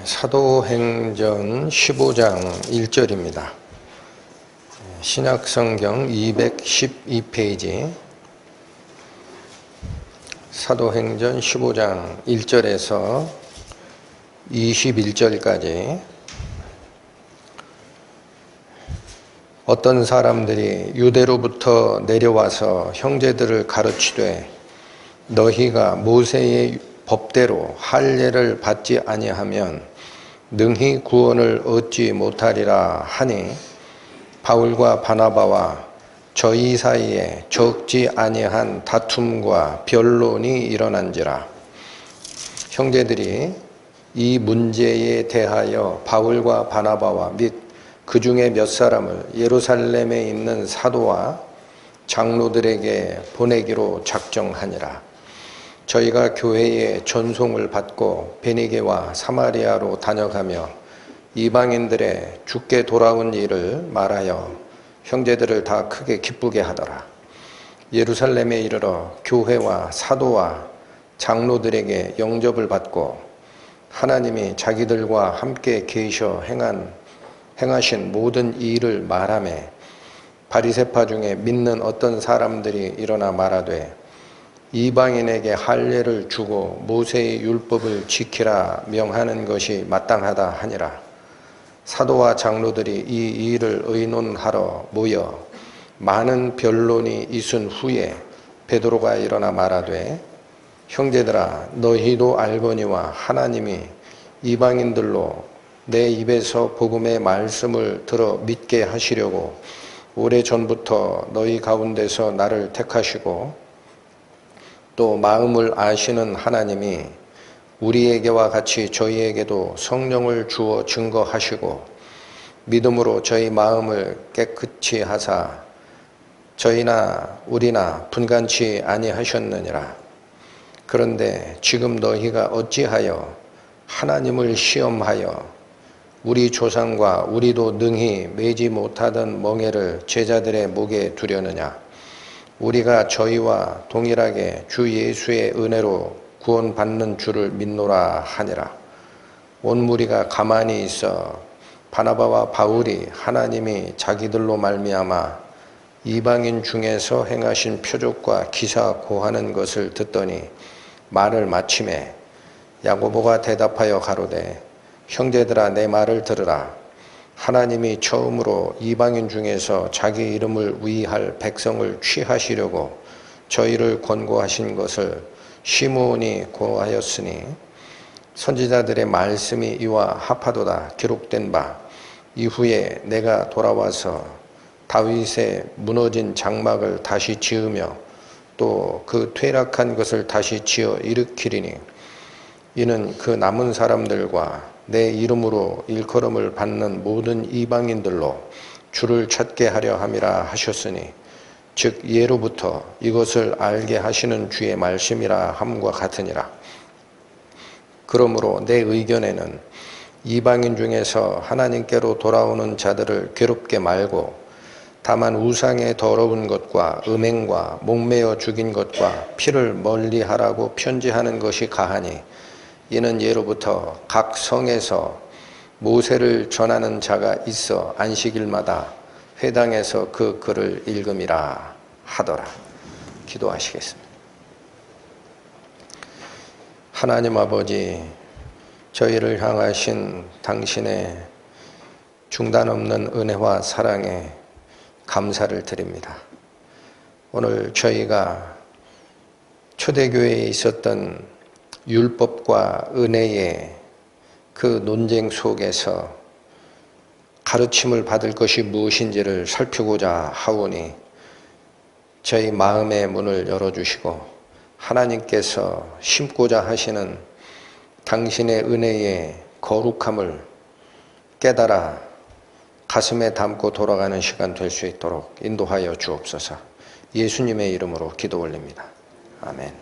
사도행전 15장 1절입니다. 신약성경 212페이지 사도행전 15장 1절에서 21절까지 어떤 사람들이 유대로부터 내려와서 형제들을 가르치되 너희가 모세의 법대로 할례를 받지 아니하면 능히 구원을 얻지 못하리라 하니 바울과 바나바와 저희 사이에 적지 아니한 다툼과 변론이 일어난지라. 형제들이 이 문제에 대하여 바울과 바나바와 및 그 중에 몇 사람을 예루살렘에 있는 사도와 장로들에게 보내기로 작정하니라. 저희가 교회에 전송을 받고 베니게와 사마리아로 다녀가며 이방인들의 죽게 돌아온 일을 말하여 형제들을 다 크게 기쁘게 하더라. 예루살렘에 이르러 교회와 사도와 장로들에게 영접을 받고 하나님이 자기들과 함께 계셔 행하신 모든 일을 말하며 바리새파 중에 믿는 어떤 사람들이 일어나 말하되 이방인에게 할례를 주고 모세의 율법을 지키라 명하는 것이 마땅하다 하니라. 사도와 장로들이 이 일을 의논하러 모여 많은 변론이 있은 후에 베드로가 일어나 말하되 형제들아 너희도 알거니와 하나님이 이방인들로 내 입에서 복음의 말씀을 들어 믿게 하시려고 오래전부터 너희 가운데서 나를 택하시고 또 마음을 아시는 하나님이 우리에게와 같이 저희에게도 성령을 주어 증거하시고 믿음으로 저희 마음을 깨끗이 하사 저희나 우리나 분간치 아니하셨느니라. 그런데 지금 너희가 어찌하여 하나님을 시험하여 우리 조상과 우리도 능히 매지 못하던 멍에를 제자들의 목에 두려느냐. 우리가 저희와 동일하게 주 예수의 은혜로 구원받는 줄을 믿노라 하니라. 온 무리가 가만히 있어 바나바와 바울이 하나님이 자기들로 말미암아 이방인 중에서 행하신 표적과 기사 고하는 것을 듣더니 말을 마치매 야고보가 대답하여 가로되 형제들아 내 말을 들으라. 하나님이 처음으로 이방인 중에서 자기 이름을 위할 백성을 취하시려고 저희를 권고하신 것을 시므온이 고하였으니 선지자들의 말씀이 이와 합하도다 기록된 바 이후에 내가 돌아와서 다윗의 무너진 장막을 다시 지으며 또 그 퇴락한 것을 다시 지어 일으키리니 이는 그 남은 사람들과 내 이름으로 일컬음을 받는 모든 이방인들로 주를 찾게 하려 함이라 하셨으니 즉 예로부터 이것을 알게 하시는 주의 말씀이라 함과 같으니라. 그러므로 내 의견에는 이방인 중에서 하나님께로 돌아오는 자들을 괴롭게 말고 다만 우상의 더러운 것과 음행과 목매어 죽인 것과 피를 멀리하라고 편지하는 것이 가하니 이는 예로부터 각 성에서 모세를 전하는 자가 있어 안식일마다 회당에서 그 글을 읽음이라 하더라. 기도하시겠습니다. 하나님 아버지, 저희를 향하신 당신의 중단 없는 은혜와 사랑에 감사를 드립니다. 오늘 저희가 초대교회에 있었던 율법과 은혜의 그 논쟁 속에서 가르침을 받을 것이 무엇인지를 살피고자 하오니 저희 마음의 문을 열어주시고 하나님께서 심고자 하시는 당신의 은혜의 거룩함을 깨달아 가슴에 담고 돌아가는 시간 될 수 있도록 인도하여 주옵소서. 예수님의 이름으로 기도 올립니다. 아멘.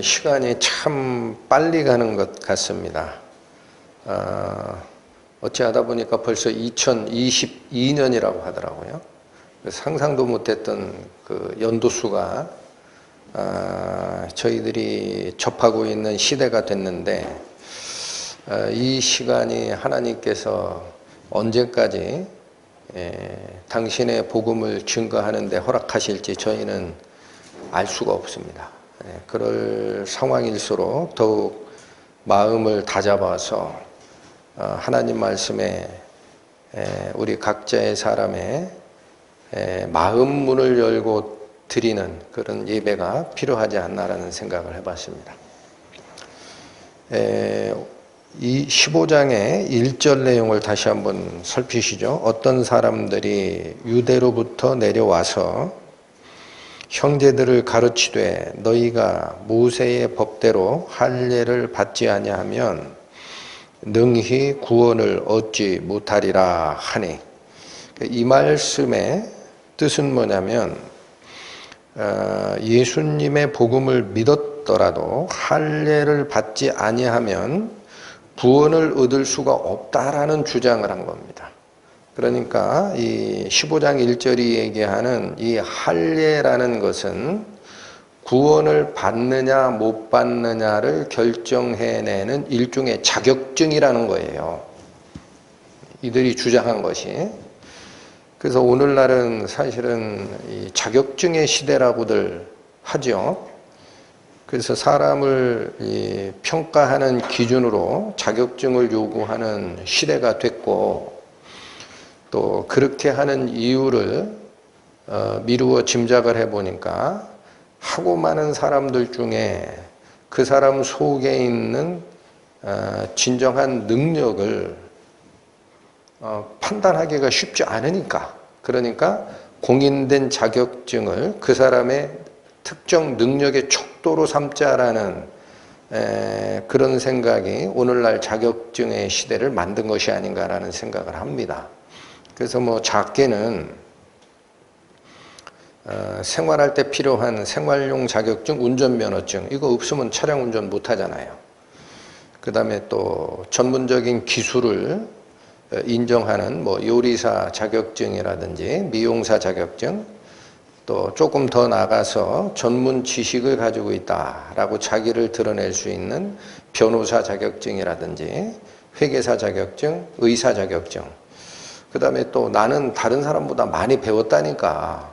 시간이 참 빨리 가는 것 같습니다. 어찌하다 보니까 벌써 2022년이라고 하더라고요. 상상도 못했던 그 연도수가 저희들이 접하고 있는 시대가 됐는데 이 시간이 하나님께서 언제까지 당신의 복음을 증거하는 데 허락하실지 저희는 알 수가 없습니다. 그럴 상황일수록 더욱 마음을 다잡아서 하나님 말씀에 우리 각자의 사람의 마음 문을 열고 드리는 그런 예배가 필요하지 않나라는 생각을 해봤습니다. 이 15장의 1절 내용을 다시 한번 살피시죠. 어떤 사람들이 유대로부터 내려와서 형제들을 가르치되 너희가 모세의 법대로 할례를 받지 아니하면 능히 구원을 얻지 못하리라 하니, 이 말씀의 뜻은 뭐냐면 예수님의 복음을 믿었더라도 할례를 받지 아니하면 구원을 얻을 수가 없다라는 주장을 한 겁니다. 그러니까 이 15장 1절이 얘기하는 이 할례라는 것은 구원을 받느냐 못 받느냐를 결정해내는 일종의 자격증이라는 거예요. 이들이 주장한 것이. 그래서 오늘날은 사실은 이 자격증의 시대라고들 하죠. 그래서 사람을 평가하는 기준으로 자격증을 요구하는 시대가 됐고, 또 그렇게 하는 이유를 미루어 짐작을 해보니까 하고 많은 사람들 중에 그 사람 속에 있는 진정한 능력을 판단하기가 쉽지 않으니까, 그러니까 공인된 자격증을 그 사람의 특정 능력의 척도로 삼자라는 그런 생각이 오늘날 자격증의 시대를 만든 것이 아닌가라는 생각을 합니다. 그래서 뭐 작게는 생활할 때 필요한 생활용 자격증, 운전면허증, 이거 없으면 차량 운전 못 하잖아요. 그 다음에 또 전문적인 기술을 인정하는 뭐 요리사 자격증이라든지 미용사 자격증, 또 조금 더 나가서 전문 지식을 가지고 있다라고 자기를 드러낼 수 있는 변호사 자격증이라든지 회계사 자격증, 의사 자격증, 그 다음에 또 나는 다른 사람보다 많이 배웠다니까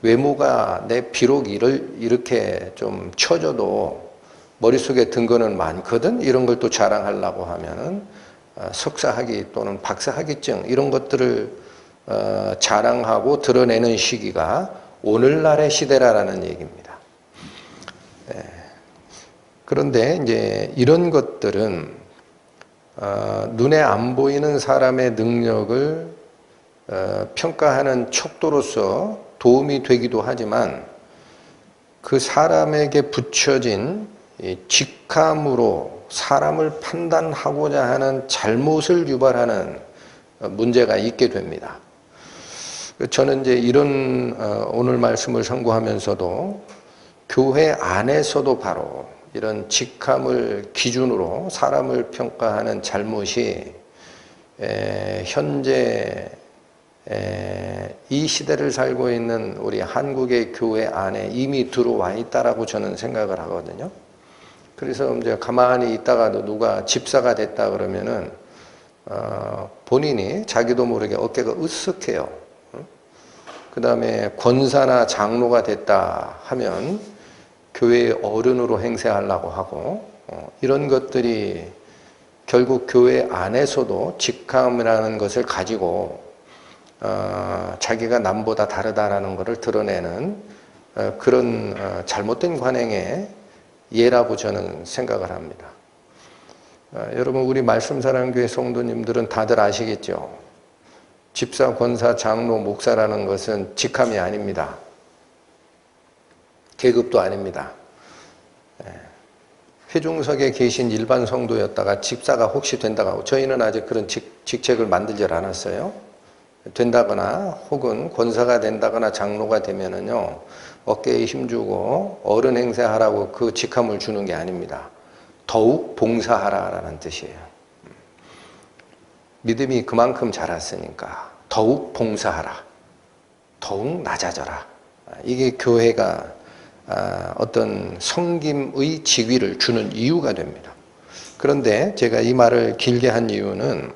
외모가 내 비록 이렇게 좀 처져도 머릿속에 든 거는 많거든, 이런 걸 또 자랑하려고 하면은 석사학위 또는 박사학위증 이런 것들을 자랑하고 드러내는 시기가 오늘날의 시대라는 얘기입니다. 그런데 이제 이런 것들은 눈에 안 보이는 사람의 능력을 평가하는 척도로서 도움이 되기도 하지만 그 사람에게 붙여진 직함으로 사람을 판단하고자 하는 잘못을 유발하는 문제가 있게 됩니다. 저는 이제 이런 오늘 말씀을 선고하면서도 교회 안에서도 바로 이런 직함을 기준으로 사람을 평가하는 잘못이 현재 이 시대를 살고 있는 우리 한국의 교회 안에 이미 들어와 있다라고 저는 생각을 하거든요. 그래서 이제 가만히 있다가도 누가 집사가 됐다 그러면은 본인이 자기도 모르게 어깨가 으쓱해요. 그 다음에 권사나 장로가 됐다 하면 교회의 어른으로 행세하려고 하고, 이런 것들이 결국 교회 안에서도 직함이라는 것을 가지고 자기가 남보다 다르다라는 것을 드러내는 그런 잘못된 관행의 예라고 저는 생각을 합니다. 여러분, 우리 말씀사랑교회 성도님들은 다들 아시겠죠? 집사, 권사, 장로, 목사라는 것은 직함이 아닙니다. 계급도 아닙니다. 회중석에 계신 일반 성도였다가 집사가 혹시 된다고 하고, 저희는 아직 그런 직책을 만들지 않았어요. 된다거나 혹은 권사가 된다거나 장로가 되면은요, 어깨에 힘주고 어른 행세하라고 그 직함을 주는 게 아닙니다. 더욱 봉사하라라는 뜻이에요. 믿음이 그만큼 자랐으니까 더욱 봉사하라, 더욱 낮아져라. 이게 교회가 어떤 성김의 직위를 주는 이유가 됩니다. 그런데 제가 이 말을 길게 한 이유는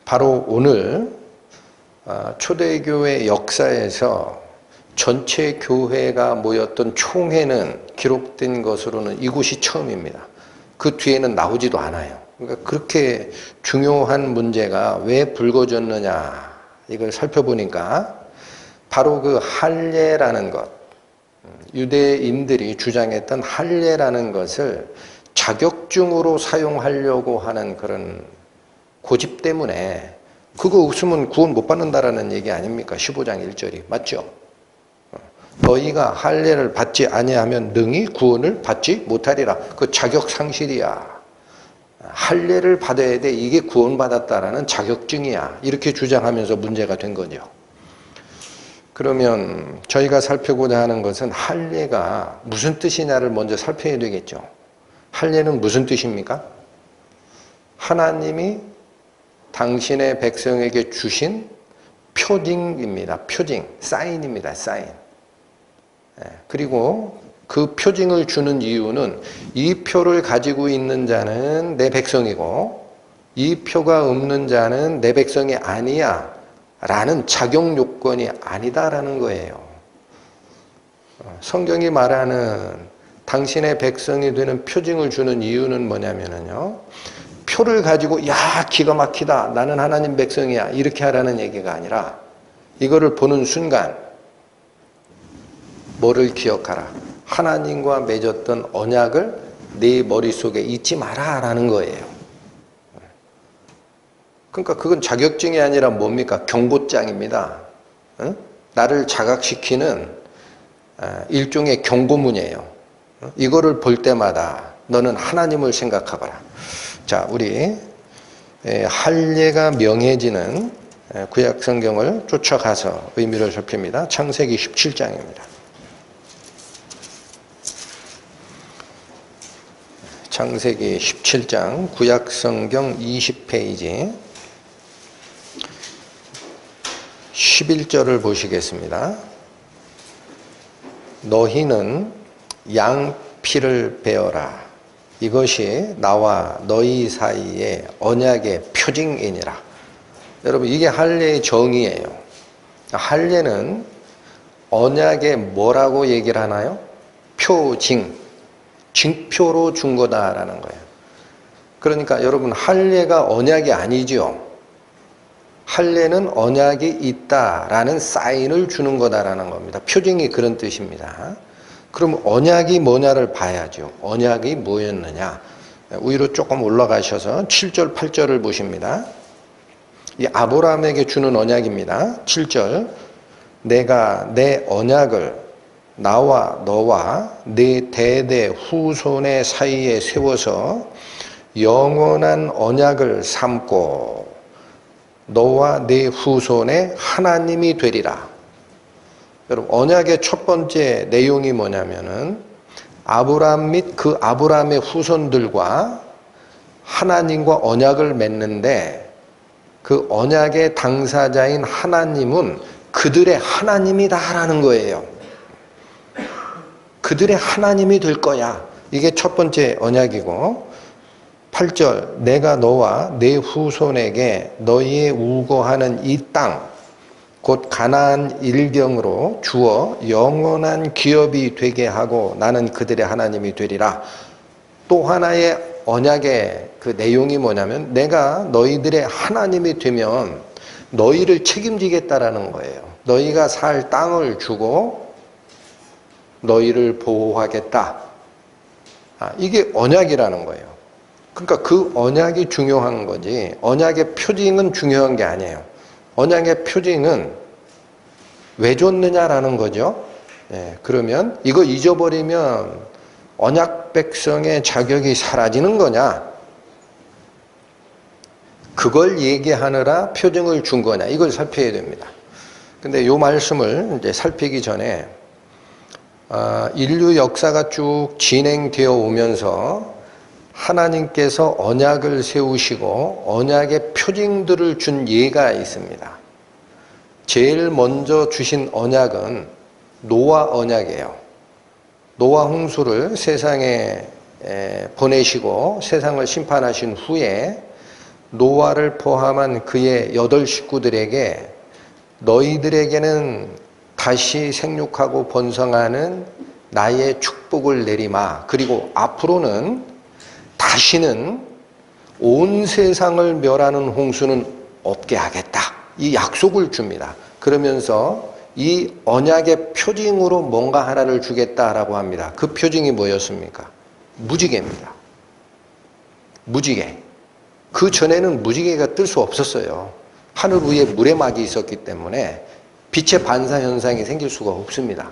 바로 오늘 초대교회 역사에서 전체 교회가 모였던 총회는 기록된 것으로는 이곳이 처음입니다. 그 뒤에는 나오지도 않아요. 그러니까 그렇게 중요한 문제가 왜 불거졌느냐 이걸 살펴보니까 바로 그 할례라는 것, 유대인들이 주장했던 할례라는 것을 자격증으로 사용하려고 하는 그런 고집 때문에 그거 없으면 구원 못 받는다라는 얘기 아닙니까? 15장 1절이 맞죠? 너희가 할례를 받지 아니하면 능히 구원을 받지 못하리라. 그 자격 상실이야. 할례를 받아야 돼. 이게 구원받았다라는 자격증이야. 이렇게 주장하면서 문제가 된 거죠. 그러면 저희가 살펴보고자 하는 것은 할례가 무슨 뜻이냐를 먼저 살펴야 되겠죠. 할례는 무슨 뜻입니까? 하나님이 당신의 백성에게 주신 표징입니다. 표징, 사인입니다. 사인. 그리고 그 표징을 주는 이유는 이 표를 가지고 있는 자는 내 백성이고 이 표가 없는 자는 내 백성이 아니야 라는 자격 요건이 아니다라는 거예요. 성경이 말하는 당신의 백성이 되는 표징을 주는 이유는 뭐냐면요, 표를 가지고 야 기가 막히다 나는 하나님 백성이야 이렇게 하라는 얘기가 아니라 이거를 보는 순간 뭐를 기억하라, 하나님과 맺었던 언약을 네 머릿속에 잊지 마라 라는 거예요. 그러니까 그건 자격증이 아니라 뭡니까? 경고장입니다. 나를 자각시키는 일종의 경고문이에요. 이거를 볼 때마다 너는 하나님을 생각하거라. 자, 우리 할례가 명해지는 구약 성경을 쫓아가서 의미를 살핍니다. 창세기 17장입니다. 창세기 17장 구약 성경 20페이지 11절을 보시겠습니다. 너희는 양피를 베어라. 이것이 나와 너희 사이의 언약의 표징이니라. 여러분, 이게 할례의 정의예요. 할례는 언약에 뭐라고 얘기를 하나요? 표징, 징표로 준 거다라는 거예요. 그러니까 여러분, 할례가 언약이 아니죠. 할례는 언약이 있다라는 사인을 주는 거다라는 겁니다. 표징이 그런 뜻입니다. 그럼 언약이 뭐냐를 봐야죠. 언약이 뭐였느냐. 위로 조금 올라가셔서 7절, 8절을 보십니다. 이 아브라함에게 주는 언약입니다. 7절, 내가 내 언약을 나와 너와 네 대대 후손의 사이에 세워서 영원한 언약을 삼고 너와 네 후손의 하나님이 되리라. 여러분, 언약의 첫 번째 내용이 뭐냐면은 아브라함 및 그 아브라함의 후손들과 하나님과 언약을 맺는데 그 언약의 당사자인 하나님은 그들의 하나님이다라는 거예요. 그들의 하나님이 될 거야. 이게 첫 번째 언약이고, 8절, 내가 너와 네 후손에게 너희의 우거하는 이 땅, 곧 가나안 일경으로 주어 영원한 기업이 되게 하고 나는 그들의 하나님이 되리라. 또 하나의 언약의 그 내용이 뭐냐면 내가 너희들의 하나님이 되면 너희를 책임지겠다라는 거예요. 너희가 살 땅을 주고 너희를 보호하겠다. 이게 언약이라는 거예요. 그러니까 그 언약이 중요한 거지 언약의 표징은 중요한 게 아니에요. 언약의 표징은 왜 줬느냐라는 거죠. 그러면 이거 잊어버리면 언약 백성의 자격이 사라지는 거냐, 그걸 얘기하느라 표징을 준 거냐, 이걸 살펴야 됩니다. 근데 이 말씀을 이제 살피기 전에 인류 역사가 쭉 진행되어 오면서 하나님께서 언약을 세우시고 언약의 표징들을 준 예가 있습니다. 제일 먼저 주신 언약은 노아 언약이에요. 노아 홍수를 세상에 보내시고 세상을 심판하신 후에 노아를 포함한 그의 8 식구들에게 너희들에게는 다시 생육하고 번성하는 나의 축복을 내리마. 그리고 앞으로는 다시는 온 세상을 멸하는 홍수는 없게 하겠다. 이 약속을 줍니다. 그러면서 이 언약의 표징으로 뭔가 하나를 주겠다라고 합니다. 그 표징이 뭐였습니까? 무지개입니다. 무지개. 그 전에는 무지개가 뜰 수 없었어요. 하늘 위에 물의 막이 있었기 때문에 빛의 반사 현상이 생길 수가 없습니다.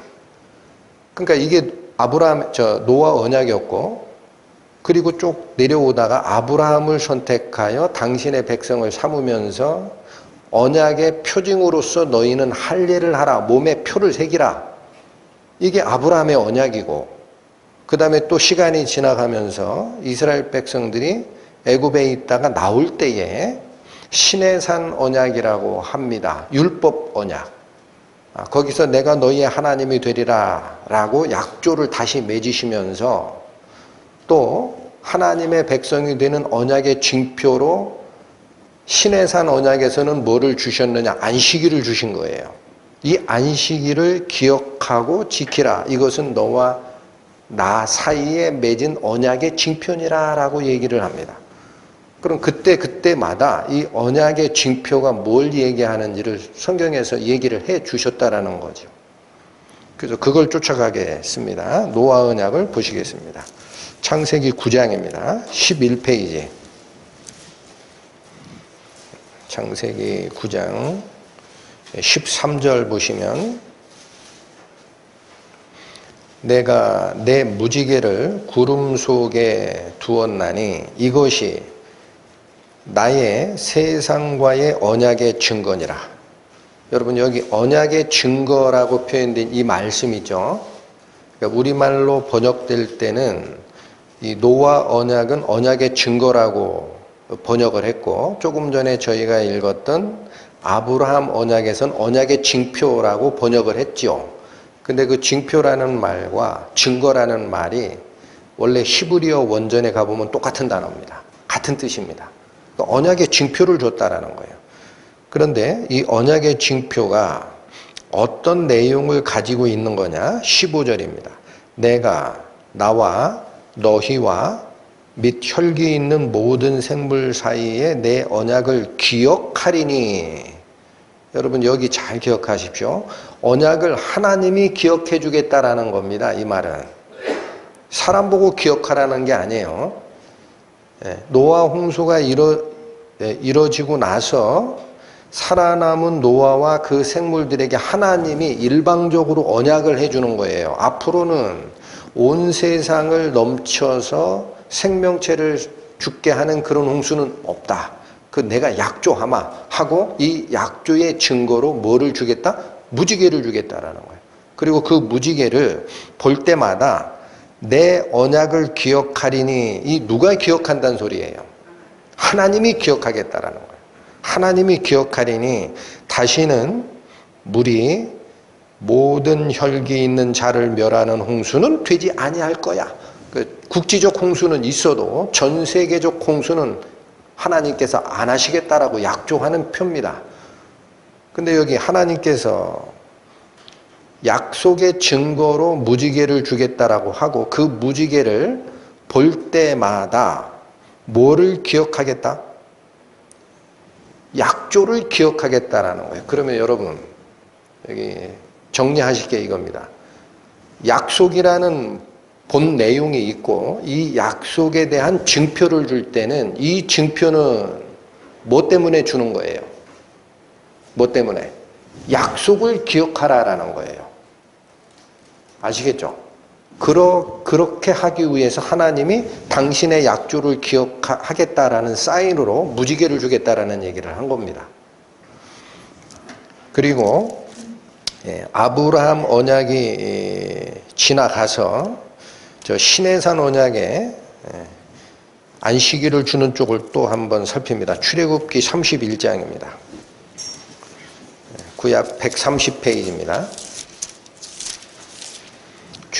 그러니까 이게 노아 언약이었고, 그리고 쭉 내려오다가 아브라함을 선택하여 당신의 백성을 삼으면서 언약의 표징으로서 너희는 할례를 하라. 몸에 표를 새기라. 이게 아브라함의 언약이고, 그 다음에 또 시간이 지나가면서 이스라엘 백성들이 애굽에 있다가 나올 때에 시내산 언약이라고 합니다. 율법 언약. 거기서 내가 너희의 하나님이 되리라 라고 약조를 다시 맺으시면서 또 하나님의 백성이 되는 언약의 징표로 시내산 언약에서는 뭐를 주셨느냐? 안식일을 주신 거예요. 이 안식일을 기억하고 지키라. 이것은 너와 나 사이에 맺은 언약의 징표니라 라고 얘기를 합니다. 그럼 그때마다 이 언약의 징표가 뭘 얘기하는지를 성경에서 얘기를 해 주셨다라는 거죠. 그래서 그걸 쫓아가겠습니다. 노아 언약을 보시겠습니다. 창세기 9장입니다. 11페이지. 창세기 9장 13절 보시면 내가 내 무지개를 구름 속에 두었나니 이것이 나의 세상과의 언약의 증거니라. 여러분 여기 언약의 증거라고 표현된 이 말씀이죠. 그러니까 우리말로 번역될 때는 이 노아 언약은 언약의 증거라고 번역을 했고, 조금 전에 저희가 읽었던 아브라함 언약에선 언약의 징표라고 번역을 했죠. 근데 그 징표라는 말과 증거라는 말이 원래 히브리어 원전에 가보면 똑같은 단어입니다. 같은 뜻입니다. 그러니까 언약의 징표를 줬다라는 거예요. 그런데 이 언약의 징표가 어떤 내용을 가지고 있는 거냐? 15절입니다. 내가 나와 너희와 및 혈기 있는 모든 생물 사이에 내 언약을 기억하리니. 여러분 여기 잘 기억하십시오. 언약을 하나님이 기억해 주겠다라는 겁니다. 이 말은 사람 보고 기억하라는 게 아니에요. 노아 홍수가 이뤄지고 나서 살아남은 노아와 그 생물들에게 하나님이 일방적으로 언약을 해주는 거예요. 앞으로는 온 세상을 넘쳐서 생명체를 죽게 하는 그런 홍수는 없다. 그 내가 약조하마 하고 이 약조의 증거로 뭐를 주겠다? 무지개를 주겠다라는 거예요. 그리고 그 무지개를 볼 때마다 내 언약을 기억하리니. 이 누가 기억한다는 소리예요? 하나님이 기억하겠다라는 거예요. 하나님이 기억하리니 다시는 물이 모든 혈기 있는 자를 멸하는 홍수는 되지 아니할 거야. 국지적 홍수는 있어도 전 세계적 홍수는 하나님께서 안 하시겠다라고 약조하는 표입니다. 근데 여기 하나님께서 약속의 증거로 무지개를 주겠다라고 하고 그 무지개를 볼 때마다 뭐를 기억하겠다? 약조를 기억하겠다라는 거예요. 그러면 여러분 여기 정리하실 게 이겁니다. 약속이라는 본 내용이 있고 이 약속에 대한 증표를 줄 때는 이 증표는 뭐 때문에 주는 거예요? 뭐 때문에? 약속을 기억하라라는 거예요. 아시겠죠? 그렇게 하기 위해서 하나님이 당신의 약조를 기억하겠다라는 사인으로 무지개를 주겠다라는 얘기를 한 겁니다. 그리고 아브라함 언약이 지나가서 저 시내산 언약에 안식일을 주는 쪽을 또 한번 살핍니다. 출애굽기 31장입니다. 구약 130페이지입니다.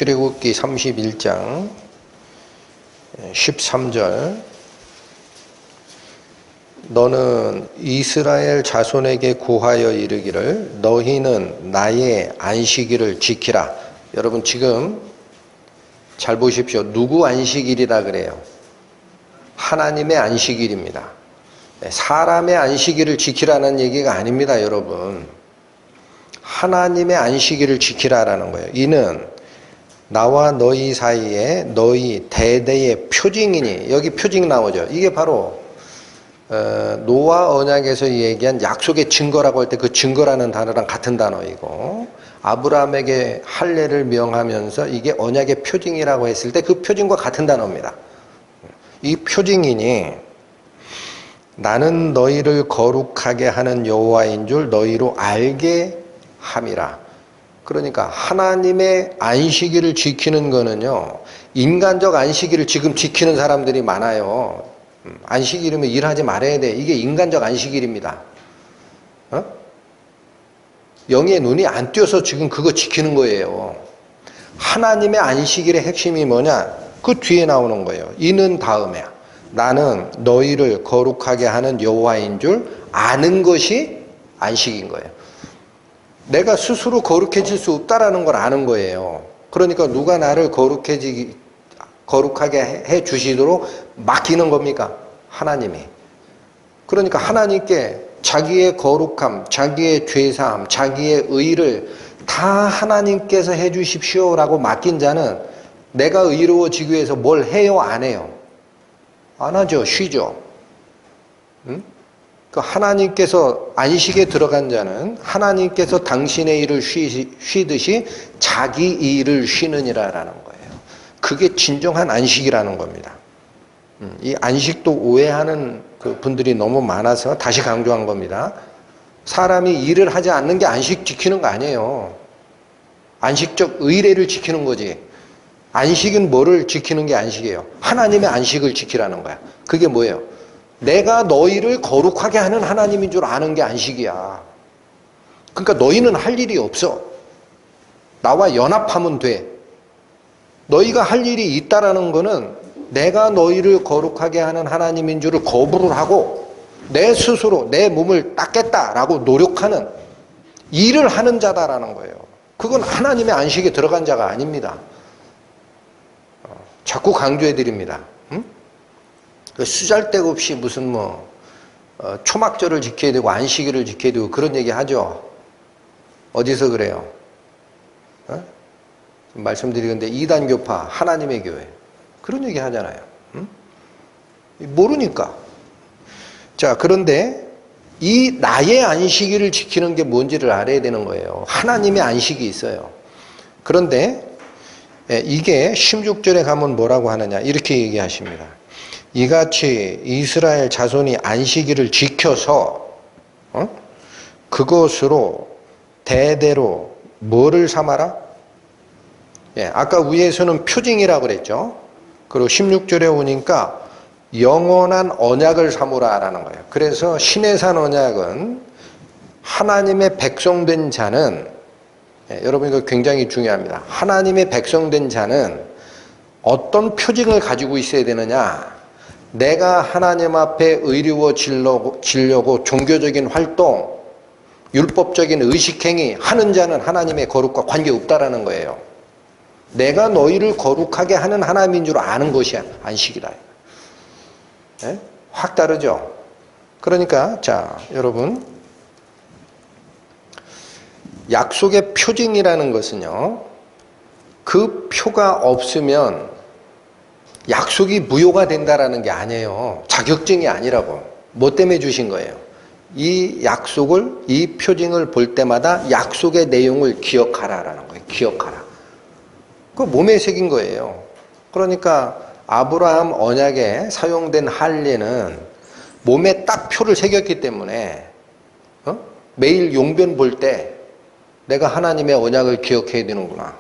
출애굽기 31장 13절 너는 이스라엘 자손에게 고하여 이르기를 너희는 나의 안식일을 지키라. 여러분 지금 잘 보십시오. 누구 안식일이라 그래요? 하나님의 안식일입니다. 사람의 안식일을 지키라는 얘기가 아닙니다, 여러분. 하나님의 안식일을 지키라라는 거예요. 이는 나와 너희 사이에 너희 대대의 표징이니, 여기 표징 나오죠. 이게 바로 노아 언약에서 얘기한 약속의 증거라고 할 때 그 증거라는 단어랑 같은 단어이고, 아브라함에게 할례를 명하면서 이게 언약의 표징이라고 했을 때 그 표징과 같은 단어입니다. 이 표징이니 나는 너희를 거룩하게 하는 여호와인 줄 너희로 알게 함이라. 그러니까 하나님의 안식일을 지키는 거는요, 인간적 안식일을 지금 지키는 사람들이 많아요. 안식일이면 일하지 말아야 돼. 이게 인간적 안식일입니다. 영의 눈이 안 띄어서 지금 그거 지키는 거예요. 하나님의 안식일의 핵심이 뭐냐? 그 뒤에 나오는 거예요. 이는 다음에 나는 너희를 거룩하게 하는 여호와인 줄 아는 것이 안식인 거예요. 내가 스스로 거룩해질 수 없다라는 걸 아는 거예요. 그러니까 누가 나를 거룩하게 해 주시도록 맡기는 겁니까? 하나님이. 그러니까 하나님께 자기의 거룩함, 자기의 죄사함, 자기의 의를 다 하나님께서 해 주십시오라고 맡긴 자는 내가 의로워지기 위해서 뭘 해요? 안 해요? 안 하죠. 쉬죠. 응? 그 하나님께서 안식에 들어간 자는 하나님께서 당신의 일을 쉬듯이 자기 일을 쉬느니라라는 거예요. 그게 진정한 안식이라는 겁니다. 이 안식도 오해하는 그 분들이 너무 많아서 다시 강조한 겁니다. 사람이 일을 하지 않는 게 안식 지키는 거 아니에요. 안식적 의례를 지키는 거지. 안식은 뭐를 지키는 게 안식이에요? 하나님의 안식을 지키라는 거야. 그게 뭐예요? 내가 너희를 거룩하게 하는 하나님인 줄 아는 게 안식이야. 그러니까 너희는 할 일이 없어. 나와 연합하면 돼. 너희가 할 일이 있다라는 거는 내가 너희를 거룩하게 하는 하나님인 줄을 거부를 하고 내 스스로 내 몸을 닦겠다라고 노력하는 일을 하는 자다라는 거예요. 그건 하나님의 안식에 들어간 자가 아닙니다. 자꾸 강조해 드립니다. 쓰잘데가 없이 무슨 초막절을 지켜야 되고 안식일을 지켜야 되고 그런 얘기 하죠. 어디서 그래요? 말씀드리건데 이단교파 하나님의 교회 그런 얘기 하잖아요. 모르니까. 자, 그런데 이 나의 안식일을 지키는 게 뭔지를 알아야 되는 거예요. 하나님의 안식이 있어요. 그런데 이게 16절에 가면 뭐라고 하느냐 이렇게 얘기하십니다. 이같이 이스라엘 자손이 안식일을 지켜서 그것으로 대대로 뭐를 삼아라? 아까 위에서는 표징이라고 그랬죠. 그리고 16절에 오니까 영원한 언약을 삼으라라는 거예요. 그래서 시내산 언약은 하나님의 백성된 자는 여러분 이거 굉장히 중요합니다. 하나님의 백성된 자는 어떤 표징을 가지고 있어야 되느냐? 내가 하나님 앞에 의리워지려고 종교적인 활동, 율법적인 의식행위 하는 자는 하나님의 거룩과 관계없다라는 거예요. 내가 너희를 거룩하게 하는 하나님인 줄 아는 것이 안식이다. 확 다르죠? 그러니까 자, 여러분 약속의 표징이라는 것은요, 그 표가 없으면 약속이 무효가 된다라는 게 아니에요. 자격증이 아니라고. 뭐 때문에 주신 거예요? 이 약속을, 이 표징을 볼 때마다 약속의 내용을 기억하라라는 거예요. 기억하라. 그 몸에 새긴 거예요. 그러니까 아브라함 언약에 사용된 할례는 몸에 딱 표를 새겼기 때문에 매일 용변 볼 때 내가 하나님의 언약을 기억해야 되는구나.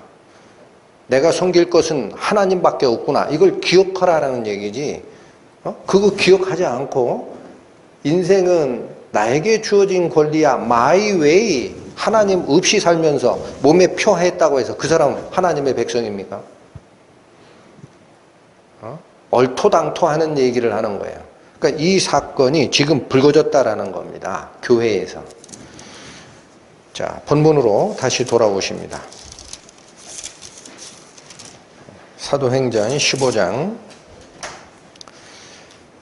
내가 섬길 것은 하나님밖에 없구나. 이걸 기억하라는 얘기지. 그거 기억하지 않고 인생은 나에게 주어진 권리야. My way. 하나님 없이 살면서 몸에 표했다고 해서 그 사람은 하나님의 백성입니까? 얼토당토하는 얘기를 하는 거예요. 그러니까 이 사건이 지금 불거졌다라는 겁니다. 교회에서. 자, 본문으로 다시 돌아오십니다. 사도행전 15장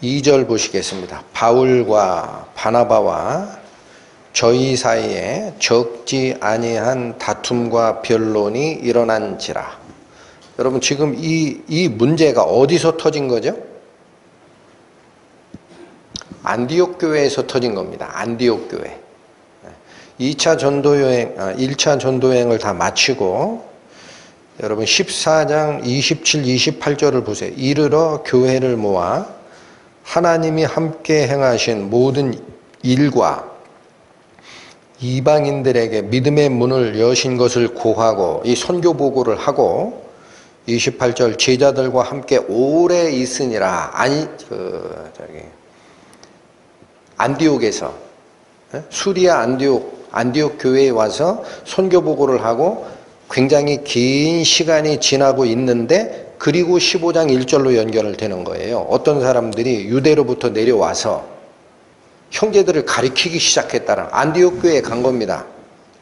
2절 보시겠습니다. 바울과 바나바와 저희 사이에 적지 아니한 다툼과 변론이 일어난지라. 여러분 지금 이 문제가 어디서 터진 거죠? 안디옥 교회에서 터진 겁니다. 안디옥 교회. 1차 전도여행을 다 마치고 여러분 14장 27, 28절을 보세요. 이르러 교회를 모아 하나님이 함께 행하신 모든 일과 이방인들에게 믿음의 문을 여신 것을 고하고 이 선교 보고를 하고 28절 제자들과 함께 오래 있으니라. 안디옥에서 수리아 안디옥 교회에 와서 선교 보고를 하고 굉장히 긴 시간이 지나고 있는데 그리고 15장 1절로 연결을 되는 거예요. 어떤 사람들이 유대로부터 내려와서 형제들을 가리키기 시작했다는 안디옥 교회에 간 겁니다.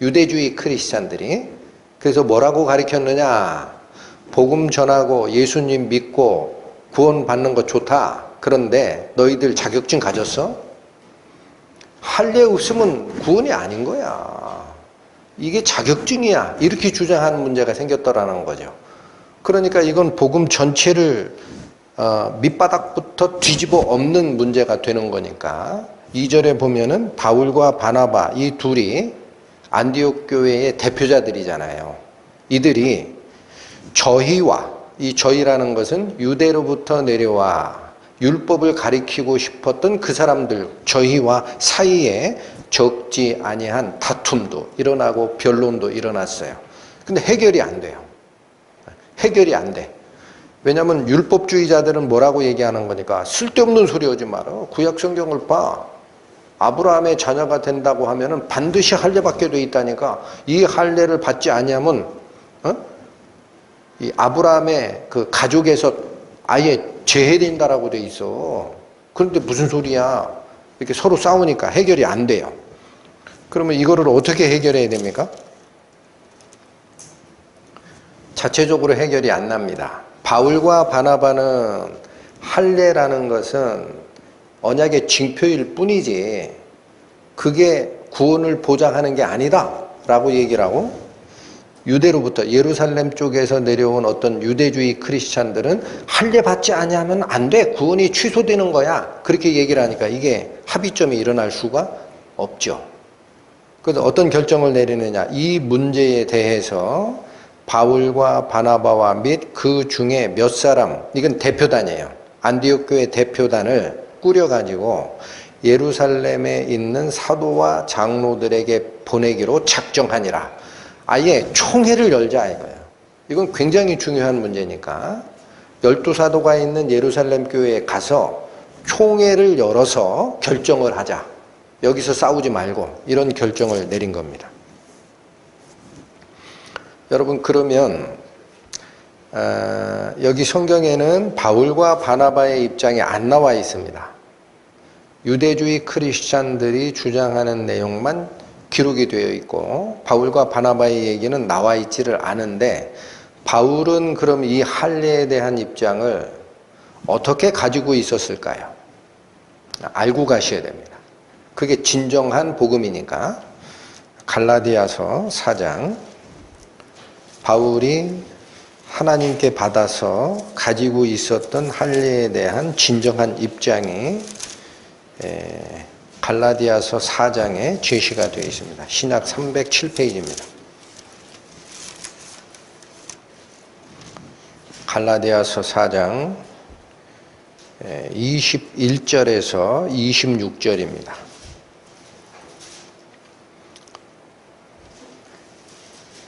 유대주의 크리스찬들이. 그래서 뭐라고 가리켰느냐? 복음 전하고 예수님 믿고 구원 받는 거 좋다. 그런데 너희들 자격증 가졌어? 할례 없으면 구원이 아닌 거야. 이게 자격증이야. 이렇게 주장하는 문제가 생겼더라는 거죠. 그러니까 이건 복음 전체를 밑바닥부터 뒤집어 엎는 문제가 되는 거니까 2절에 보면은 바울과 바나바 이 둘이 안디옥 교회의 대표자들이잖아요. 이들이 저희와 이 저희라는 것은 유대로부터 내려와 율법을 가리키고 싶었던 그 사람들 저희와 사이에 적지 아니한 다툼도 일어나고 변론도 일어났어요. 근데 해결이 안 돼요. 해결이 안 돼. 왜냐하면 율법주의자들은 뭐라고 얘기하는 거니까 쓸데없는 소리 하지 마라. 구약 성경을 봐. 아브라함의 자녀가 된다고 하면은 반드시 할례받게 돼 있다니까. 이 할례를 받지 아니하면 이 아브라함의 그 가족에서 아예 제해된다라고 돼 있어. 그런데 무슨 소리야? 이렇게 서로 싸우니까 해결이 안 돼요. 그러면 이거를 어떻게 해결해야 됩니까? 자체적으로 해결이 안 납니다. 바울과 바나바는 할례라는 것은 언약의 징표일 뿐이지 그게 구원을 보장하는 게 아니다 라고 얘기를 하고 유대로부터 예루살렘 쪽에서 내려온 어떤 유대주의 크리스찬들은 할례 받지 아니하면 안 돼. 구원이 취소되는 거야. 그렇게 얘기를 하니까 이게 합의점이 일어날 수가 없죠. 그래서 어떤 결정을 내리느냐. 이 문제에 대해서 바울과 바나바와 및 그 중에 몇 사람, 이건 대표단이에요. 안디옥 교회 대표단을 꾸려가지고 예루살렘에 있는 사도와 장로들에게 보내기로 작정하니라. 아예 총회를 열자 이거예요. 이건 굉장히 중요한 문제니까 12사도가 있는 예루살렘 교회에 가서 총회를 열어서 결정을 하자. 여기서 싸우지 말고 이런 결정을 내린 겁니다. 여러분 그러면 여기 성경에는 바울과 바나바의 입장이 안 나와 있습니다. 유대주의 크리스찬들이 주장하는 내용만 기록이 되어 있고 바울과 바나바의 얘기는 나와 있지를 않은데 바울은 그럼 이 할례에 대한 입장을 어떻게 가지고 있었을까요? 알고 가셔야 됩니다. 그게 진정한 복음이니까 갈라디아서 4장 바울이 하나님께 받아서 가지고 있었던 할례에 대한 진정한 입장이 갈라디아서 4장에 제시가 되어 있습니다. 신약 307페이지입니다. 갈라디아서 4장 21절에서 26절입니다.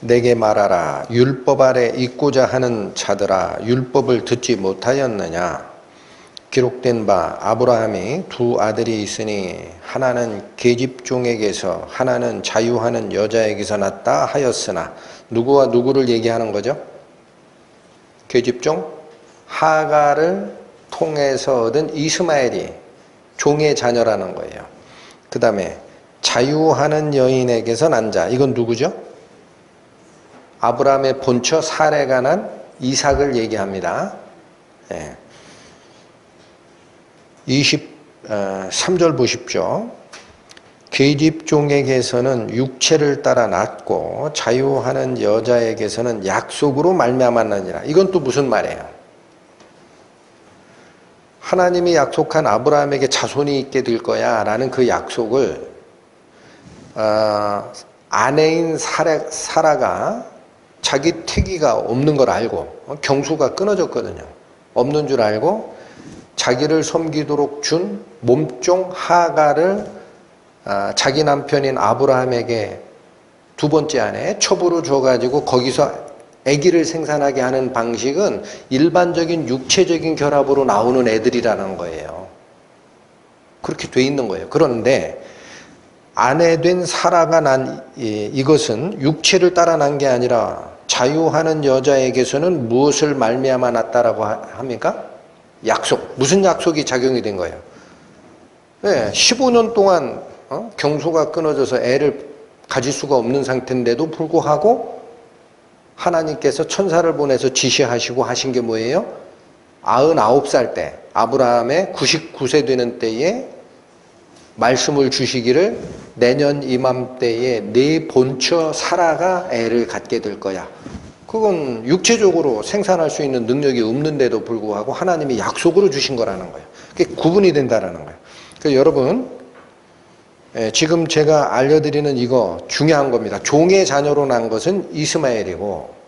내게 말하라. 율법 아래 있고자 하는 자들아 율법을 듣지 못하였느냐? 기록된 바 아브라함이 두 아들이 있으니 하나는 계집종에게서 하나는 자유하는 여자에게서 났다 하였으나 누구와 누구를 얘기하는 거죠? 계집종 하갈을 통해서 얻은 이스마엘이 종의 자녀라는 거예요. 그 다음에 자유하는 여인에게서 난 자, 이건 누구죠? 아브라함의 본처 사레가 난 이삭을 얘기합니다. 23절 보십시오. 계집종에게서는 육체를 따라 낳고 자유하는 여자에게서는 약속으로 말미암았느니라. 이건 또 무슨 말이에요? 하나님이 약속한 아브라함에게 자손이 있게 될 거야 라는 그 약속을 아내인 사라가 자기 태기가 없는 걸 알고 경수가 끊어졌거든요. 없는 줄 알고 자기를 섬기도록 준 몸종 하갈을 자기 남편인 아브라함에게 두 번째 아내 첩으로 줘가지고 거기서 아기를 생산하게 하는 방식은 일반적인 육체적인 결합으로 나오는 애들이라는 거예요. 그렇게 돼 있는 거예요. 그런데 아내된 사라가 난 이것은 육체를 따라 난 게 아니라 자유하는 여자에게서는 무엇을 말미암아 났다라고 합니까? 약속. 무슨 약속이 작용이 된 거예요? 15년 동안 경수가 끊어져서 애를 가질 수가 없는 상태인데도 불구하고 하나님께서 천사를 보내서 지시하시고 하신 게 뭐예요? 99살 때 아브라함의 99세 되는 때에 말씀을 주시기를 내년 이맘때에 네 본처 사라가 애를 갖게 될 거야. 그건 육체적으로 생산할 수 있는 능력이 없는데도 불구하고 하나님이 약속으로 주신 거라는 거예요. 그게 구분이 된다라는 거예요. 그래서 여러분 지금 제가 알려드리는 이거 중요한 겁니다. 종의 자녀로 난 것은 이스마엘이고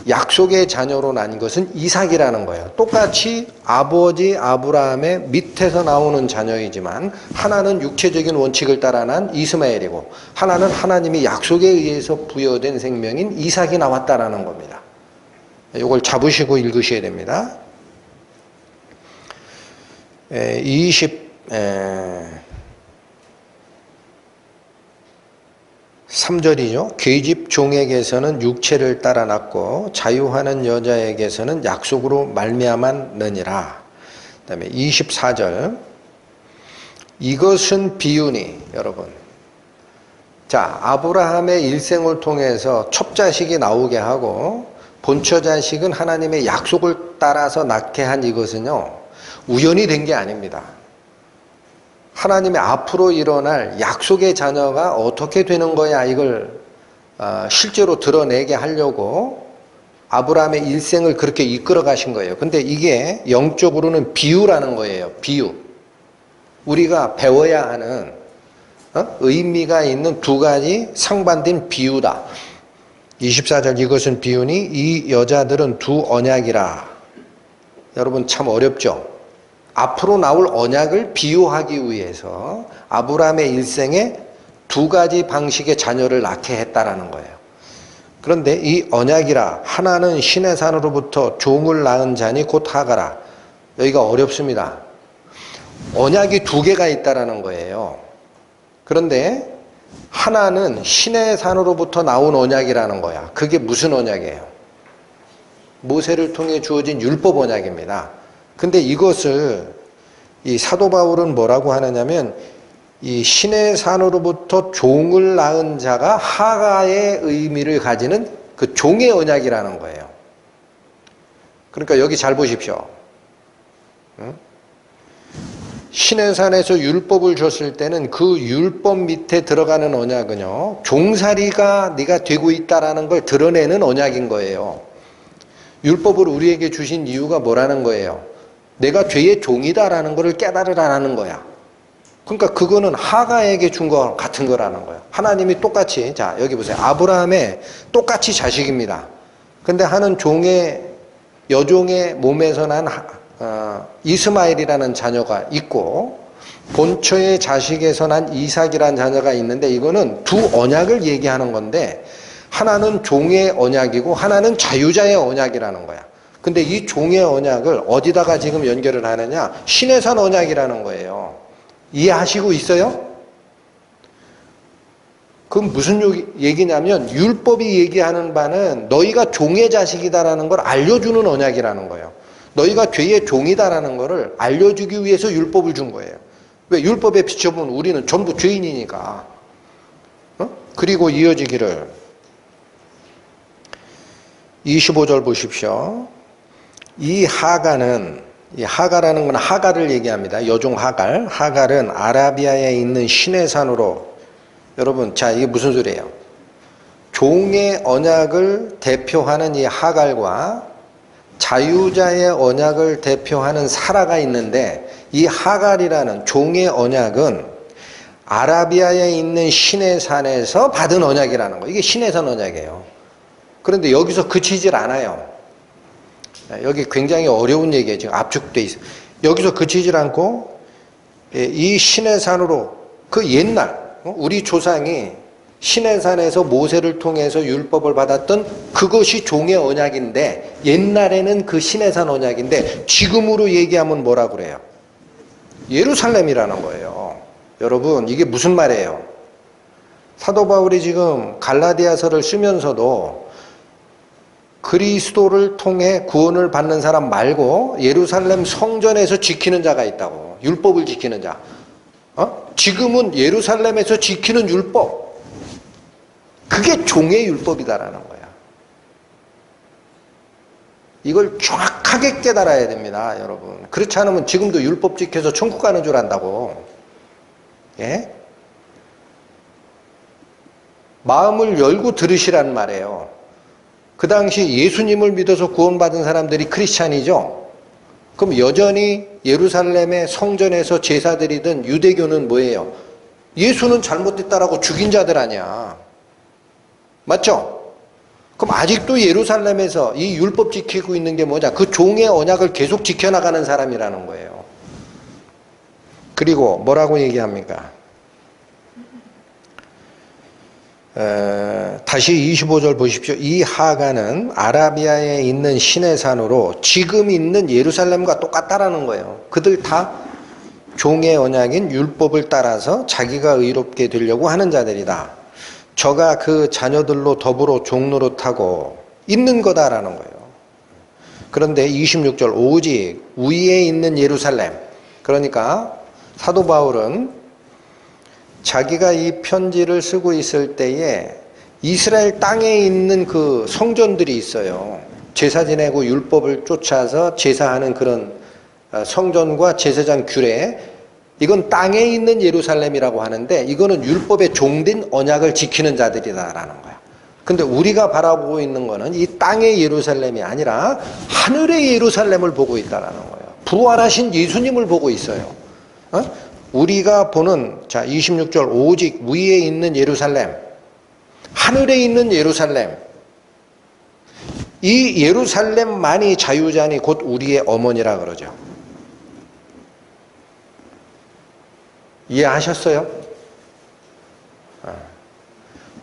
약속의 자녀로 난 것은 이삭이라는 거예요. 똑같이 아버지 아브라함의 밑에서 나오는 자녀이지만 하나는 육체적인 원칙을 따라 난 이스마엘이고 하나는 하나님이 약속에 의해서 부여된 생명인 이삭이 나왔다라는 겁니다. 이걸 잡으시고 읽으셔야 됩니다. 3절이죠. 계집종에게서는 육체를 따라 낳고 자유하는 여자에게서는 약속으로 말미암았느니라. 그 다음에 24절. 이것은 비유니 여러분. 자, 아브라함의 일생을 통해서 첩자식이 나오게 하고 본처자식은 하나님의 약속을 따라서 낳게 한 이것은요. 우연히 된 게 아닙니다. 하나님의 앞으로 일어날 약속의 자녀가 어떻게 되는 거야 이걸 실제로 드러내게 하려고 아브라함의 일생을 그렇게 이끌어 가신 거예요. 근데 이게 영적으로는 비유라는 거예요. 비유. 우리가 배워야 하는 의미가 있는 두 가지 상반된 비유다. 24절 이것은 비유니 이 여자들은 두 언약이라. 여러분 참 어렵죠? 앞으로 나올 언약을 비유하기 위해서 아브라함의 일생에 두 가지 방식의 자녀를 낳게 했다라는 거예요. 그런데 이 언약이라 하나는 신의 산으로부터 종을 낳은 자니 곧 하가라. 여기가 어렵습니다. 언약이 두 개가 있다라는 거예요. 그런데 하나는 신의 산으로부터 나온 언약이라는 거야. 그게 무슨 언약이에요? 모세를 통해 주어진 율법 언약입니다. 근데 이것을 이 사도 바울은 뭐라고 하느냐면 이 신의 산으로부터 종을 낳은 자가 하가의 의미를 가지는 그 종의 언약이라는 거예요. 그러니까 여기 잘 보십시오. 신의 산에서 율법을 줬을 때는 그 율법 밑에 들어가는 언약은요. 종살이가 네가 되고 있다라는 걸 드러내는 언약인 거예요. 율법을 우리에게 주신 이유가 뭐라는 거예요? 내가 죄의 종이다라는 것을 깨달으라는 거야. 그러니까 그거는 하가에게 준 거 같은 거라는 거예요. 하나님이 똑같이, 자, 여기 보세요. 아브라함의 똑같이 자식입니다. 근데 하는 여종의 몸에서 난 이스마엘이라는 자녀가 있고, 본처의 자식에서 난 이삭이라는 자녀가 있는데, 이거는 두 언약을 얘기하는 건데, 하나는 종의 언약이고, 하나는 자유자의 언약이라는 거야. 근데 이 종의 언약을 어디다가 지금 연결을 하느냐? 시내산 언약이라는 거예요. 이해하시고 있어요? 그럼 무슨 얘기냐면 율법이 얘기하는 바는 너희가 종의 자식이다라는 걸 알려주는 언약이라는 거예요. 너희가 죄의 종이다라는 거를 알려주기 위해서 율법을 준 거예요. 왜? 율법에 비춰보면 우리는 전부 죄인이니까. 그리고 이어지기를 25절 보십시오. 이 하가는, 이 하가라는 건 하갈을 얘기합니다. 여종 하갈. 하갈은 아라비아에 있는 시내산으로, 여러분, 자, 이게 무슨 소리예요? 종의 언약을 대표하는 이 하갈과 자유자의 언약을 대표하는 사라가 있는데, 이 하갈이라는 종의 언약은 아라비아에 있는 시내산에서 받은 언약이라는 거예요. 이게 시내산 언약이에요. 그런데 여기서 그치질 않아요. 여기 굉장히 어려운 얘기예요. 지금 압축돼 있어요. 여기서 그치질 않고 이 시내산으로 그 옛날 우리 조상이 시내산에서 모세를 통해서 율법을 받았던 그것이 종의 언약인데, 옛날에는 그 시내산 언약인데 지금으로 얘기하면 뭐라 그래요? 예루살렘이라는 거예요. 여러분, 이게 무슨 말이에요? 사도 바울이 지금 갈라디아서를 쓰면서도 그리스도를 통해 구원을 받는 사람 말고 예루살렘 성전에서 지키는 자가 있다고. 율법을 지키는 자. 지금은 예루살렘에서 지키는 율법. 그게 종의 율법이다라는 거야. 이걸 정확하게 깨달아야 됩니다, 여러분. 그렇지 않으면 지금도 율법 지켜서 천국 가는 줄 안다고. 예? 마음을 열고 들으시란 말이에요. 그 당시 예수님을 믿어서 구원받은 사람들이 크리스찬이죠. 그럼 여전히 예루살렘의 성전에서 제사드리던 유대교는 뭐예요? 예수는 잘못됐다라고 죽인 자들 아니야. 맞죠? 그럼 아직도 예루살렘에서 이 율법 지키고 있는 게 뭐냐? 그 종의 언약을 계속 지켜나가는 사람이라는 거예요. 그리고 뭐라고 얘기합니까? 다시 25절 보십시오. 이 하가는 아라비아에 있는 시내산으로 지금 있는 예루살렘과 똑같다라는 거예요. 그들 다 종의 언약인 율법을 따라서 자기가 의롭게 되려고 하는 자들이다. 저가 그 자녀들로 더불어 종노릇하고 있는 거다라는 거예요. 그런데 26절 오직 위에 있는 예루살렘, 그러니까 사도 바울은 자기가 이 편지를 쓰고 있을 때에 이스라엘 땅에 있는 그 성전들이 있어요. 제사 지내고 율법을 쫓아서 제사하는 그런 성전과 제사장 규례, 이건 땅에 있는 예루살렘이라고 하는데 이거는 율법에 종된 언약을 지키는 자들이다라는 거야. 근데 우리가 바라보고 있는 거는 이 땅의 예루살렘이 아니라 하늘의 예루살렘을 보고 있다라는 거예요. 부활하신 예수님을 보고 있어요. 우리가 보는, 자, 26절 오직 위에 있는 예루살렘, 하늘에 있는 예루살렘, 이 예루살렘만이 자유자니 곧 우리의 어머니라 그러죠. 이해하셨어요?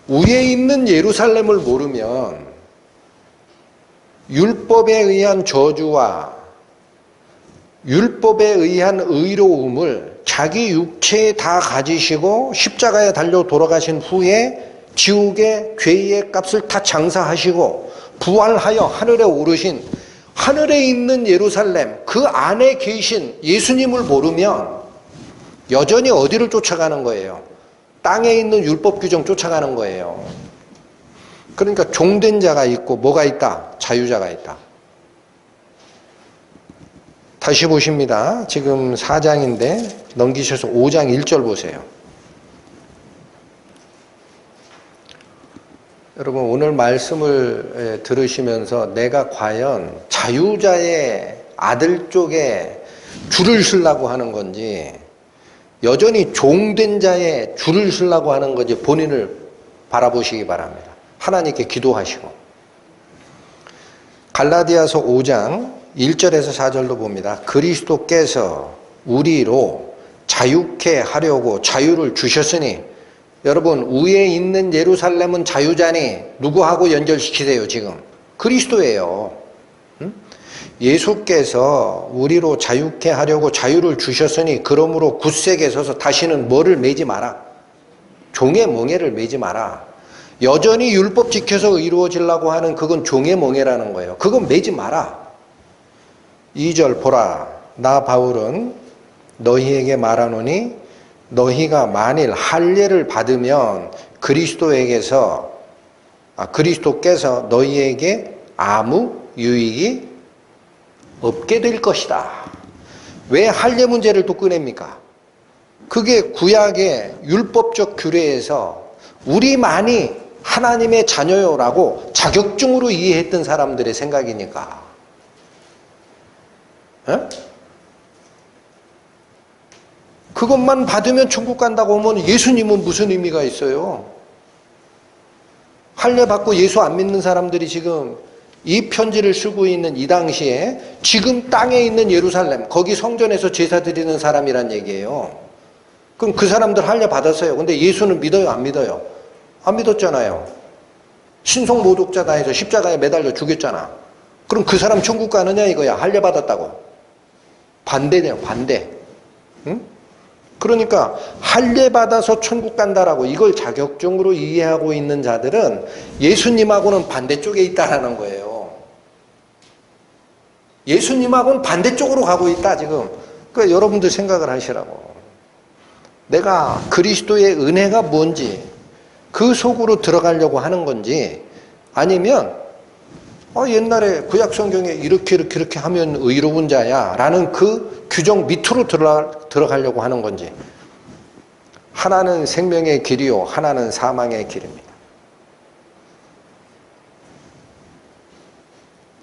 위에 있는 예루살렘을 모르면 율법에 의한 저주와 율법에 의한 의로움을 자기 육체에 다 가지시고 십자가에 달려 돌아가신 후에 지옥의 죄의 값을 다 장사하시고 부활하여 하늘에 오르신 하늘에 있는 예루살렘, 그 안에 계신 예수님을 모르면 여전히 어디를 쫓아가는 거예요? 땅에 있는 율법 규정 쫓아가는 거예요. 그러니까 종된 자가 있고 뭐가 있다? 자유자가 있다. 다시 보십니다. 지금 4장인데 넘기셔서 5장 1절 보세요. 여러분, 오늘 말씀을 들으시면서 내가 과연 자유자의 아들 쪽에 줄을 서려고 하는 건지 여전히 종된 자의 줄을 서려고 하는 건지 본인을 바라보시기 바랍니다. 하나님께 기도하시고. 갈라디아서 5장 1절에서 4절도 봅니다. 그리스도께서 우리로 자유케 하려고 자유를 주셨으니, 여러분, 위에 있는 예루살렘은 자유자니 누구하고 연결시키세요? 지금 그리스도예요. 예수께서 우리로 자유케 하려고 자유를 주셨으니 그러므로 굳세게 서서 다시는 뭐를 매지 마라. 종의 멍에를 매지 마라. 여전히 율법 지켜서 이루어지려고 하는 그건 종의 멍에라는 거예요. 그건 매지 마라. 2절 보라 나 바울은 너희에게 말하노니 너희가 만일 할례를 받으면 그리스도께서 너희에게 아무 유익이 없게 될 것이다. 왜 할례 문제를 또 꺼냅니까? 그게 구약의 율법적 규례에서 우리만이 하나님의 자녀요라고 자격증으로 이해했던 사람들의 생각이니까. 에? 그것만 받으면 천국 간다고 하면 예수님은 무슨 의미가 있어요? 할례 받고 예수 안 믿는 사람들이 지금 이 편지를 쓰고 있는 이 당시에 지금 땅에 있는 예루살렘 거기 성전에서 제사 드리는 사람이란 얘기예요. 그럼 그 사람들 할례 받았어요. 근데 예수는 믿어요? 안 믿어요? 안 믿었잖아요. 신성 모독자다 해서 십자가에 매달려 죽였잖아. 그럼 그 사람 천국 가느냐 이거야. 할례 받았다고. 반대네요. 반대. 응? 그러니까 할례 받아서 천국 간다라고 이걸 자격증으로 이해하고 있는 자들은 예수님하고는 반대쪽에 있다라는 거예요. 예수님하고는 반대쪽으로 가고 있다 지금. 그러니까 여러분들 생각을 하시라고. 내가 그리스도의 은혜가 뭔지 그 속으로 들어가려고 하는 건지 아니면 옛날에 구약 성경에 이렇게 하면 의로운 자야 라는 그 규정 밑으로 들어가려고 하는 건지. 하나는 생명의 길이요 하나는 사망의 길입니다.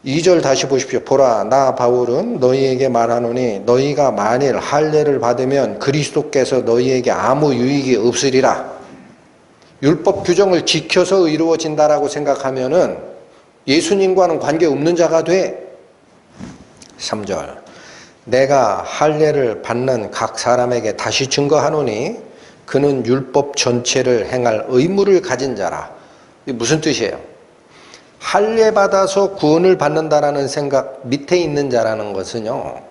2절 다시 보십시오. 보라 나 바울은 너희에게 말하노니 너희가 만일 할례를 받으면 그리스도께서 너희에게 아무 유익이 없으리라. 율법 규정을 지켜서 이루어진다라고 생각하면은 예수님과는 관계없는 자가 돼. 3절 내가 할례를 받는 각 사람에게 다시 증거하노니 그는 율법 전체를 행할 의무를 가진 자라. 이게 무슨 뜻이에요? 할례 받아서 구원을 받는다라는 생각 밑에 있는 자라는 것은요,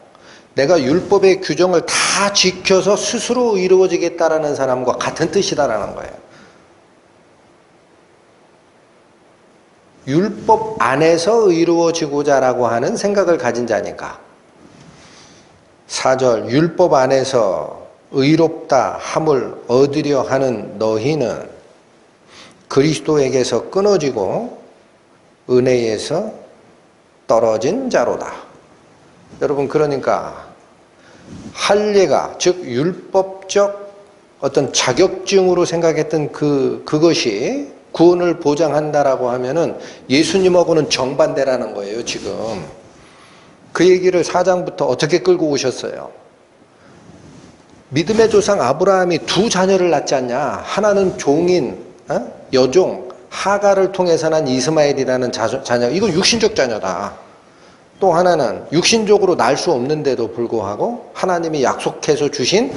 내가 율법의 규정을 다 지켜서 스스로 이루어지겠다라는 사람과 같은 뜻이다라는 거예요. 율법 안에서 이루어지고자라고 하는 생각을 가진 자니까. 4절 율법 안에서 의롭다 함을 얻으려 하는 너희는 그리스도에게서 끊어지고 은혜에서 떨어진 자로다. 여러분 그러니까 할례가 즉 율법적 어떤 자격증으로 생각했던 그것이 구원을 보장한다라고 하면은 예수님하고는 정반대라는 거예요 지금. 그 얘기를 4장부터 어떻게 끌고 오셨어요? 믿음의 조상 아브라함이 두 자녀를 낳지 않냐. 하나는 종인 여종 하가를 통해서 난 이스마엘이라는 자녀. 이거 육신적 자녀다. 또 하나는 육신적으로 날 수 없는데도 불구하고 하나님이 약속해서 주신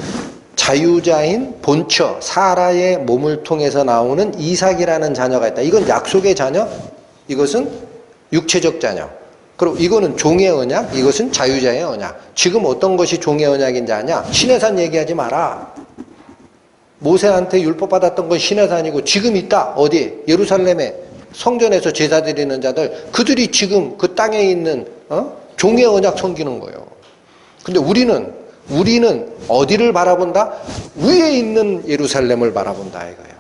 자유자인 본처 사라의 몸을 통해서 나오는 이삭이라는 자녀가 있다. 이건 약속의 자녀, 이것은 육체적 자녀. 그리고 이거는 종의 언약, 이것은 자유자의 언약. 지금 어떤 것이 종의 언약인지 아냐? 시내산 얘기하지 마라. 모세한테 율법 받았던 건 시내산이고 지금 있다. 어디? 예루살렘에 성전에서 제사 드리는 자들, 그들이 지금 그 땅에 있는 종의 언약 섬기는 거예요. 근데 우리는 어디를 바라본다? 위에 있는 예루살렘을 바라본다 이거예요.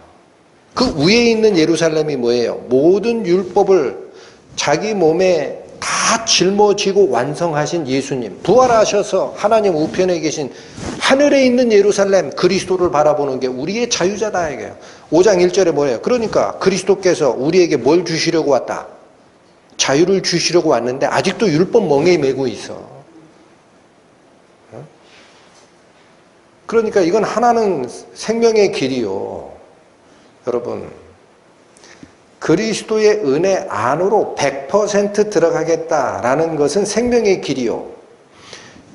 그 위에 있는 예루살렘이 뭐예요? 모든 율법을 자기 몸에 다 짊어지고 완성하신 예수님, 부활하셔서 하나님 우편에 계신 하늘에 있는 예루살렘 그리스도를 바라보는 게 우리의 자유자다 이거예요. 5장 1절에 뭐예요? 그러니까 그리스도께서 우리에게 뭘 주시려고 왔다? 자유를 주시려고 왔는데 아직도 율법 멍에 매고 있어. 그러니까 이건 하나는 생명의 길이요. 여러분, 그리스도의 은혜 안으로 100% 들어가겠다라는 것은 생명의 길이요.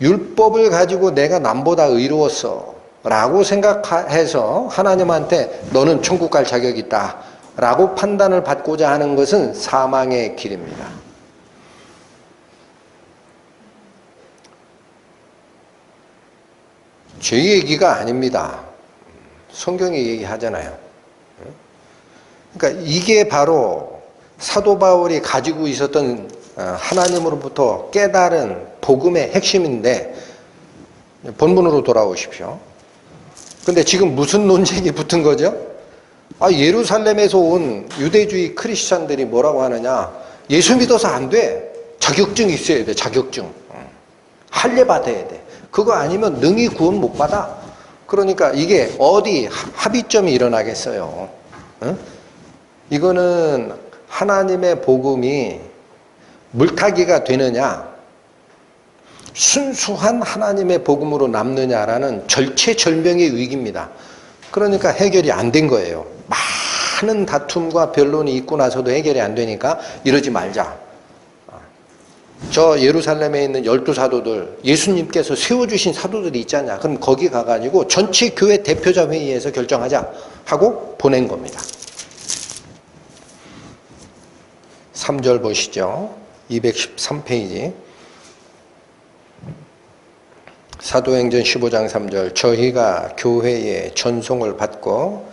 율법을 가지고 내가 남보다 의로웠어 라고 생각해서 하나님한테 너는 천국 갈 자격이 있다 라고 판단을 받고자 하는 것은 사망의 길입니다. 제 얘기가 아닙니다. 성경이 얘기하잖아요. 그러니까 이게 바로 사도 바울이 가지고 있었던 하나님으로부터 깨달은 복음의 핵심인데, 본문으로 돌아오십시오. 근데 지금 무슨 논쟁이 붙은 거죠? 예루살렘에서 온 유대주의 크리스찬들이 뭐라고 하느냐? 예수 믿어서 안 돼. 자격증 있어야 돼. 자격증. 할례 받아야 돼. 그거 아니면 능히 구원 못 받아. 그러니까 이게 어디 합의점이 일어나겠어요. 이거는 하나님의 복음이 물타기가 되느냐, 순수한 하나님의 복음으로 남느냐라는 절체절명의 위기입니다. 그러니까 해결이 안 된 거예요. 많은 다툼과 변론이 있고 나서도 해결이 안 되니까 이러지 말자. 저 예루살렘에 있는 12사도들, 예수님께서 세워주신 사도들이 있잖냐. 그럼 거기 가가지고 전체 교회 대표자 회의에서 결정하자 하고 보낸 겁니다. 3절 보시죠. 213페이지. 사도행전 15장 3절. 저희가 교회에 전송을 받고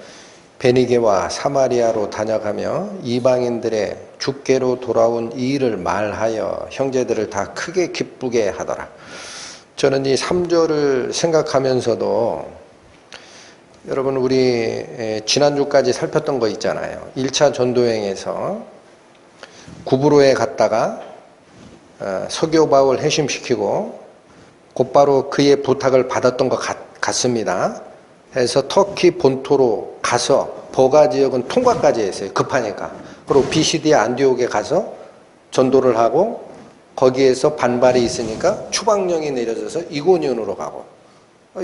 베니게와 사마리아로 다녀가며 이방인들의 주께로 돌아온 이 일을 말하여 형제들을 다 크게 기쁘게 하더라. 저는 이 3절을 생각하면서도 여러분 우리 지난주까지 살폈던 거 있잖아요. 1차 전도행에서 구브로에 갔다가 서교 바울 회심시키고 곧바로 그의 부탁을 받았던 것 같습니다. 해서 터키 본토로 가서 버가 지역은 통과까지 했어요. 급하니까. 그리고 비시디아 안디옥에 가서 전도를 하고 거기에서 반발이 있으니까 추방령이 내려져서 이고니온으로 가고,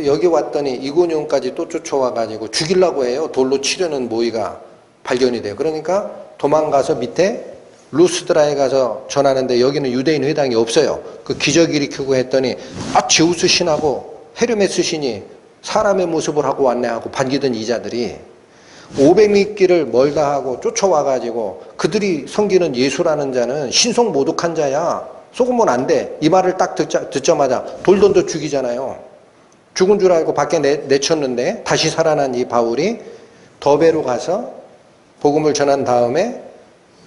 여기 왔더니 이고니온까지 또 쫓아와가지고 죽이려고 해요. 돌로 치려는 모의가 발견이 돼요. 그러니까 도망가서 밑에 루스드라에 가서 전하는데 여기는 유대인 회당이 없어요. 그 기적 일으키고 했더니 제우스 신하고 헤르메스 신이 사람의 모습을 하고 왔네 하고 반기던 이자들이 500리길을 멀다 하고 쫓아와가지고 그들이 섬기는 예수라는 자는 신성 모독한 자야. 속으면 안 돼. 이 말을 딱 듣자마자 돌 던져 죽이잖아요. 죽은 줄 알고 밖에 내쳤는데 다시 살아난 이 바울이 더베로 가서 복음을 전한 다음에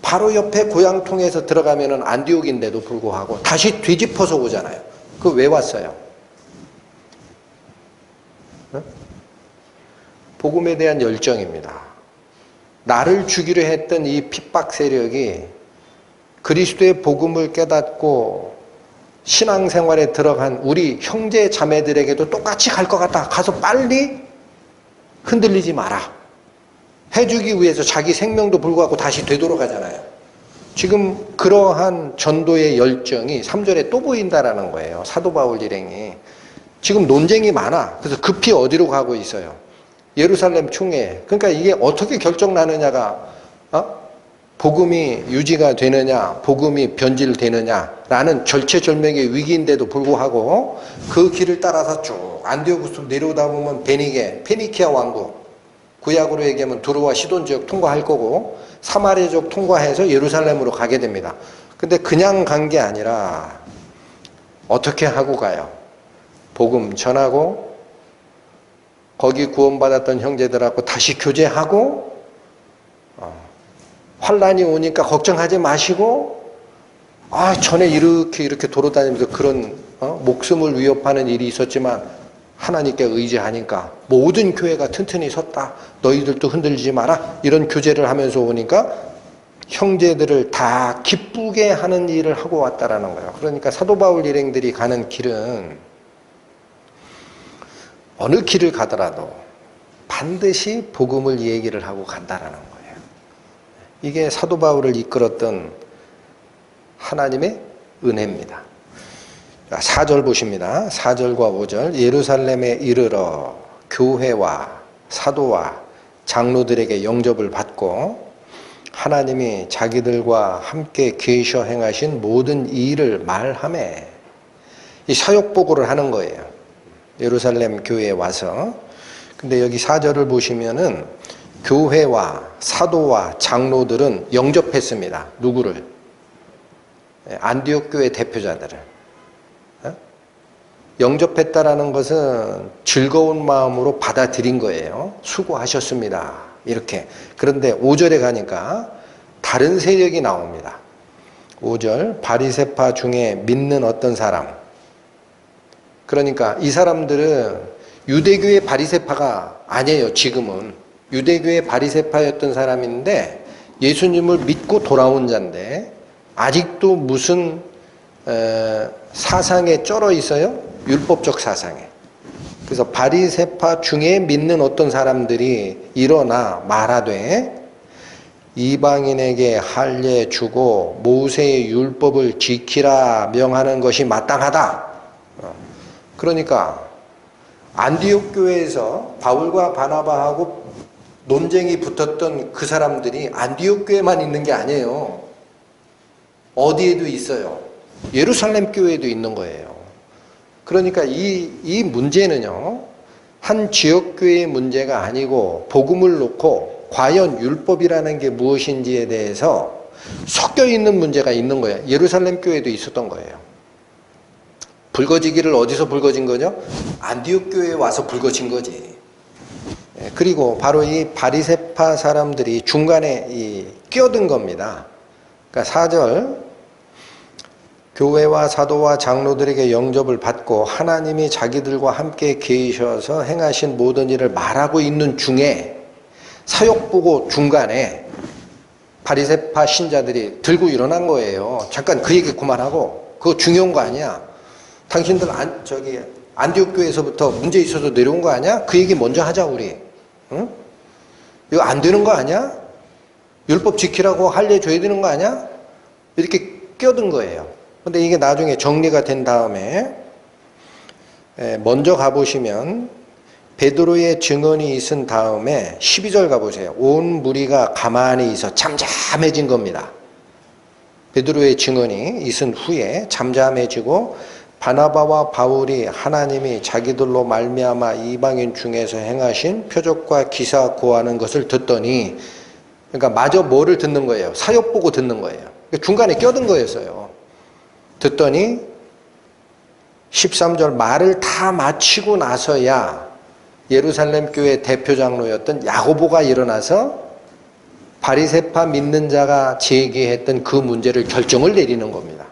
바로 옆에 고향통에서 들어가면은 안디옥인데도 불구하고 다시 뒤집어서 오잖아요. 그 왜 왔어요? 복음에 대한 열정입니다. 나를 죽이려 했던 이 핍박 세력이 그리스도의 복음을 깨닫고 신앙생활에 들어간 우리 형제 자매들에게도 똑같이 갈 것 같다. 가서 빨리 흔들리지 마라. 해주기 위해서 자기 생명도 불구하고 다시 되돌아가잖아요. 지금 그러한 전도의 열정이 3절에 또 보인다라는 거예요. 사도 바울 일행이. 지금 논쟁이 많아. 그래서 급히 어디로 가고 있어요? 예루살렘 총회. 그러니까 이게 어떻게 결정나느냐가 복음이 유지가 되느냐, 복음이 변질되느냐라는 절체절명의 위기인데도 불구하고 그 길을 따라서 쭉 안디오쿠스 내려오다 보면 베니게, 페니키아 왕국, 구약으로 얘기하면 두로와 시돈 지역 통과할 거고 사마리아 지역 통과해서 예루살렘으로 가게 됩니다. 근데 그냥 간 게 아니라 어떻게 하고 가요? 복음 전하고 거기 구원받았던 형제들하고 다시 교제하고 환란이 오니까 걱정하지 마시고 전에 이렇게 돌아다니면서 그런 목숨을 위협하는 일이 있었지만 하나님께 의지하니까 모든 교회가 튼튼히 섰다. 너희들도 흔들리지 마라. 이런 교제를 하면서 오니까 형제들을 다 기쁘게 하는 일을 하고 왔다라는 거예요. 그러니까 사도 바울 일행들이 가는 길은 어느 길을 가더라도 반드시 복음을 얘기를 하고 간다라는 거예요. 이게 사도 바울을 이끌었던 하나님의 은혜입니다. 4절 보십니다. 4절과 5절. 예루살렘에 이르러 교회와 사도와 장로들에게 영접을 받고 하나님이 자기들과 함께 계셔 행하신 모든 이 일을 말하매, 이 사역 보고를 하는 거예요. 예루살렘 교회에 와서. 근데 여기 4절을 보시면은 교회와 사도와 장로들은 영접했습니다. 누구를? 안디옥 교회 대표자들을. 영접했다라는 것은 즐거운 마음으로 받아들인 거예요. 수고하셨습니다. 이렇게. 그런데 5절에 가니까 다른 세력이 나옵니다. 5절 바리새파 중에 믿는 어떤 사람. 그러니까 이 사람들은 유대교의 바리새파가 아니에요. 지금은 유대교의 바리새파였던 사람인데 예수님을 믿고 돌아온 자인데 아직도 무슨 사상에 쩔어 있어요? 율법적 사상에. 그래서 바리새파 중에 믿는 어떤 사람들이 일어나 말하되 이방인에게 할례 주고 모세의 율법을 지키라 명하는 것이 마땅하다. 그러니까 안디옥 교회에서 바울과 바나바하고 논쟁이 붙었던 그 사람들이 안디옥 교회만 있는 게 아니에요. 어디에도 있어요. 예루살렘 교회에도 있는 거예요. 그러니까 이 문제는요, 한 지역교회의 문제가 아니고 복음을 놓고 과연 율법이라는 게 무엇인지에 대해서 섞여 있는 문제가 있는 거예요. 예루살렘 교회도 있었던 거예요. 불거지기를 어디서 불거진 거죠? 안디옥 교회에 와서 불거진 거지. 그리고 바로 이 바리새파 사람들이 중간에 끼어든 겁니다. 그러니까 4절 교회와 사도와 장로들에게 영접을 받고 하나님이 자기들과 함께 계셔서 행하신 모든 일을 말하고 있는 중에 사역보고 중간에 바리새파 신자들이 들고 일어난 거예요. 잠깐 그 얘기 그만하고 그거 중요한 거 아니야. 당신들 안디옥 교회에서부터 문제 있어서 내려온 거 아니야? 그 얘기 먼저 하자 우리. 응? 이거 안 되는 거 아니야? 율법 지키라고 할례 줘야 되는 거 아니야? 이렇게 끼어든 거예요. 근데 이게 나중에 정리가 된 다음에 먼저 가보시면 베드로의 증언이 있은 다음에 12절 가보세요. 온 무리가 가만히 있어 잠잠해진 겁니다. 베드로의 증언이 있은 후에 잠잠해지고 바나바와 바울이 하나님이 자기들로 말미암아 이방인 중에서 행하신 표적과 기사 고하는 것을 듣더니, 그러니까 마저 뭐를 듣는 거예요? 사역 보고 듣는 거예요. 중간에 껴든 거였어요. 듣더니 13절 말을 다 마치고 나서야 예루살렘 교회 대표 장로였던 야고보가 일어나서 바리새파 믿는 자가 제기했던 그 문제를 결정을 내리는 겁니다.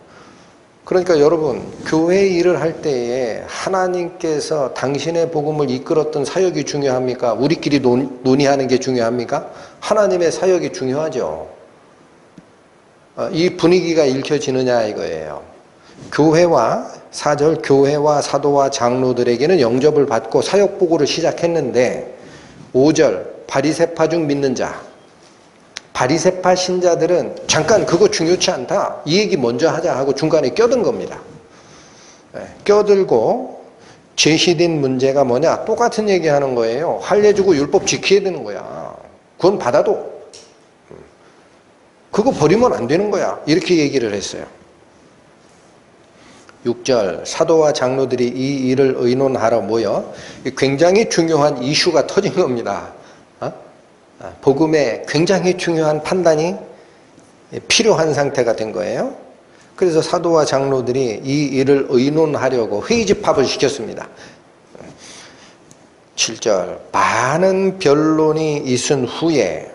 그러니까 여러분, 교회 일을 할 때에 하나님께서 당신의 복음을 이끌었던 사역이 중요합니까? 우리끼리 논의하는 게 중요합니까? 하나님의 사역이 중요하죠. 이 분위기가 읽혀지느냐 이거예요. 교회와 4절 교회와 사도와 장로들에게는 영접을 받고 사역 보고를 시작했는데 5절 바리새파 중 믿는 자, 바리새파 신자들은 잠깐 그거 중요치 않다, 이 얘기 먼저 하자 하고 중간에 껴든 겁니다. 껴들고 제시된 문제가 뭐냐? 똑같은 얘기하는 거예요. 할례 주고 율법 지켜야 되는 거야. 그건 받아도 그거 버리면 안 되는 거야. 이렇게 얘기를 했어요. 6절 사도와 장로들이 이 일을 의논하러 모여 굉장히 중요한 이슈가 터진 겁니다. 복음에 굉장히 중요한 판단이 필요한 상태가 된 거예요. 그래서 사도와 장로들이 이 일을 의논하려고 회의 집합을 시켰습니다. 7절 많은 변론이 있은 후에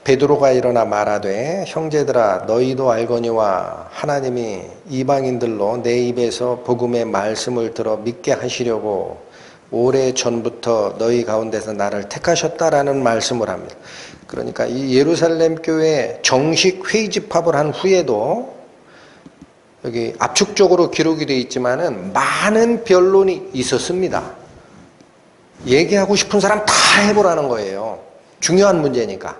베드로가 일어나 말하되 형제들아 너희도 알거니와 하나님이 이방인들로 내 입에서 복음의 말씀을 들어 믿게 하시려고 오래전부터 너희 가운데서 나를 택하셨다라는 말씀을 합니다. 그러니까 이 예루살렘 교회 정식 회의 집합을 한 후에도 여기 압축적으로 기록이 되어 있지만은 많은 변론이 있었습니다. 얘기하고 싶은 사람 다 해보라는 거예요. 중요한 문제니까.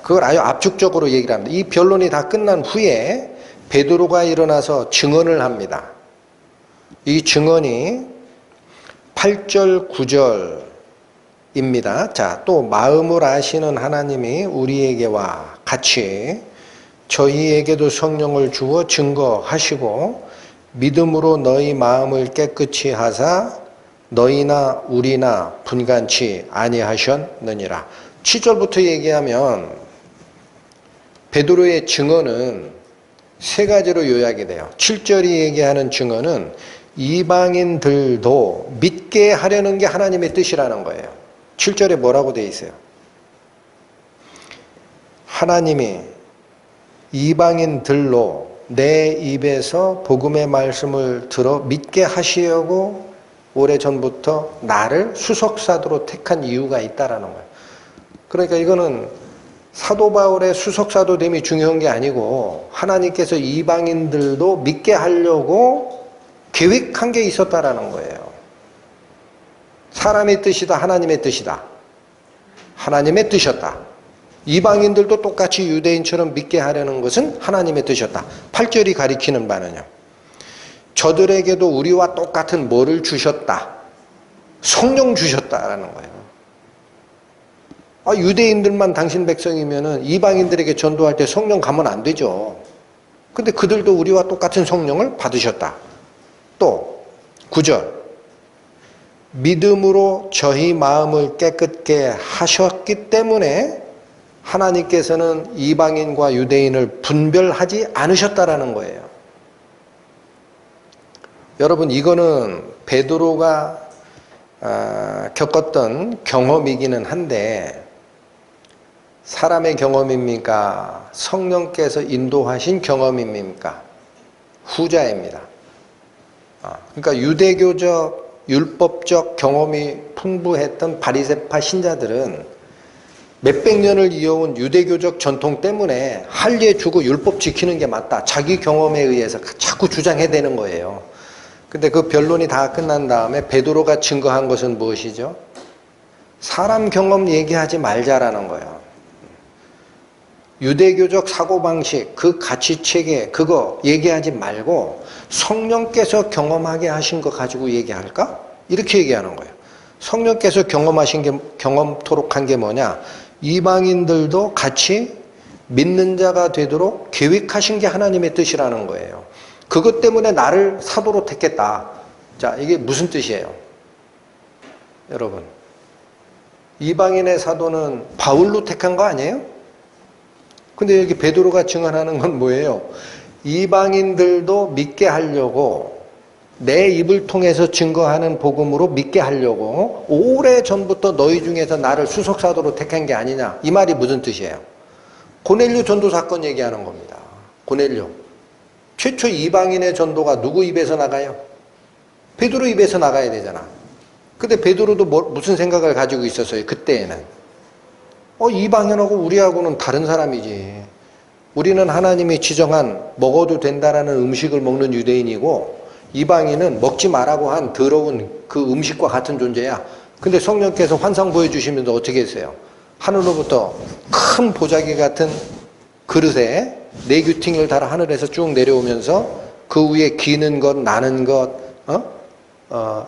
그걸 아주 압축적으로 얘기를 합니다. 이 변론이 다 끝난 후에 베드로가 일어나서 증언을 합니다. 이 증언이 8절, 9절입니다. 자, 또 마음을 아시는 하나님이 우리에게와 같이 저희에게도 성령을 주어 증거하시고 믿음으로 너희 마음을 깨끗이 하사 너희나 우리나 분간치 아니하셨느니라. 7절부터 얘기하면 베드로의 증언은 세 가지로 요약이 돼요. 7절이 얘기하는 증언은 이방인들도 믿게 하려는 게 하나님의 뜻이라는 거예요. 7절에 뭐라고 되어 있어요? 하나님이 이방인들로 내 입에서 복음의 말씀을 들어 믿게 하시려고 오래전부터 나를 수석사도로 택한 이유가 있다라는 거예요. 그러니까 이거는 사도 바울의 수석사도됨이 중요한 게 아니고 하나님께서 이방인들도 믿게 하려고 계획한 게 있었다라는 거예요. 사람의 뜻이다, 하나님의 뜻이다. 하나님의 뜻이었다. 이방인들도 똑같이 유대인처럼 믿게 하려는 것은 하나님의 뜻이었다. 8절이 가리키는 바는요. 저들에게도 우리와 똑같은 뭐를 주셨다? 성령 주셨다라는 거예요. 유대인들만 당신 백성이면은 이방인들에게 전도할 때 성령 가면 안 되죠. 근데 그들도 우리와 똑같은 성령을 받으셨다. 또 9절 믿음으로 저희 마음을 깨끗게 하셨기 때문에 하나님께서는 이방인과 유대인을 분별하지 않으셨다라는 거예요. 여러분 이거는 베드로가 겪었던 경험이기는 한데 사람의 경험입니까? 성령께서 인도하신 경험입니까? 후자입니다. 그러니까 유대교적, 율법적 경험이 풍부했던 바리새파 신자들은 몇백 년을 이어온 유대교적 전통 때문에 할례 주고 율법 지키는 게 맞다. 자기 경험에 의해서 자꾸 주장해대는 거예요. 근데 그 변론이 다 끝난 다음에 베드로가 증거한 것은 무엇이죠? 사람 경험 얘기하지 말자라는 거예요. 유대교적 사고방식, 그 가치체계 그거 얘기하지 말고 성령께서 경험하게 하신 거 가지고 얘기할까? 이렇게 얘기하는 거예요. 성령께서 경험토록 한 게 뭐냐? 이방인들도 같이 믿는 자가 되도록 계획하신 게 하나님의 뜻이라는 거예요. 그것 때문에 나를 사도로 택했다. 자, 이게 무슨 뜻이에요? 여러분, 이방인의 사도는 바울로 택한 거 아니에요? 근데 여기 베드로가 증언하는 건 뭐예요? 이방인들도 믿게 하려고 내 입을 통해서 증거하는 복음으로 믿게 하려고 오래전부터 너희 중에서 나를 수석사도로 택한 게 아니냐. 이 말이 무슨 뜻이에요? 고넬료 전도 사건 얘기하는 겁니다. 고넬료. 최초 이방인의 전도가 누구 입에서 나가요? 베드로 입에서 나가야 되잖아. 근데 베드로도 무슨 생각을 가지고 있었어요? 그때에는. 이방인하고 우리하고는 다른 사람이지. 우리는 하나님이 지정한 먹어도 된다라는 음식을 먹는 유대인이고 이방인은 먹지 말라고 한 더러운 그 음식과 같은 존재야. 근데 성령께서 환상 보여주시면서 어떻게 했어요? 하늘로부터 큰 보자기 같은 그릇에 내규팅을 달아 하늘에서 쭉 내려오면서 그 위에 기는 것, 나는 것,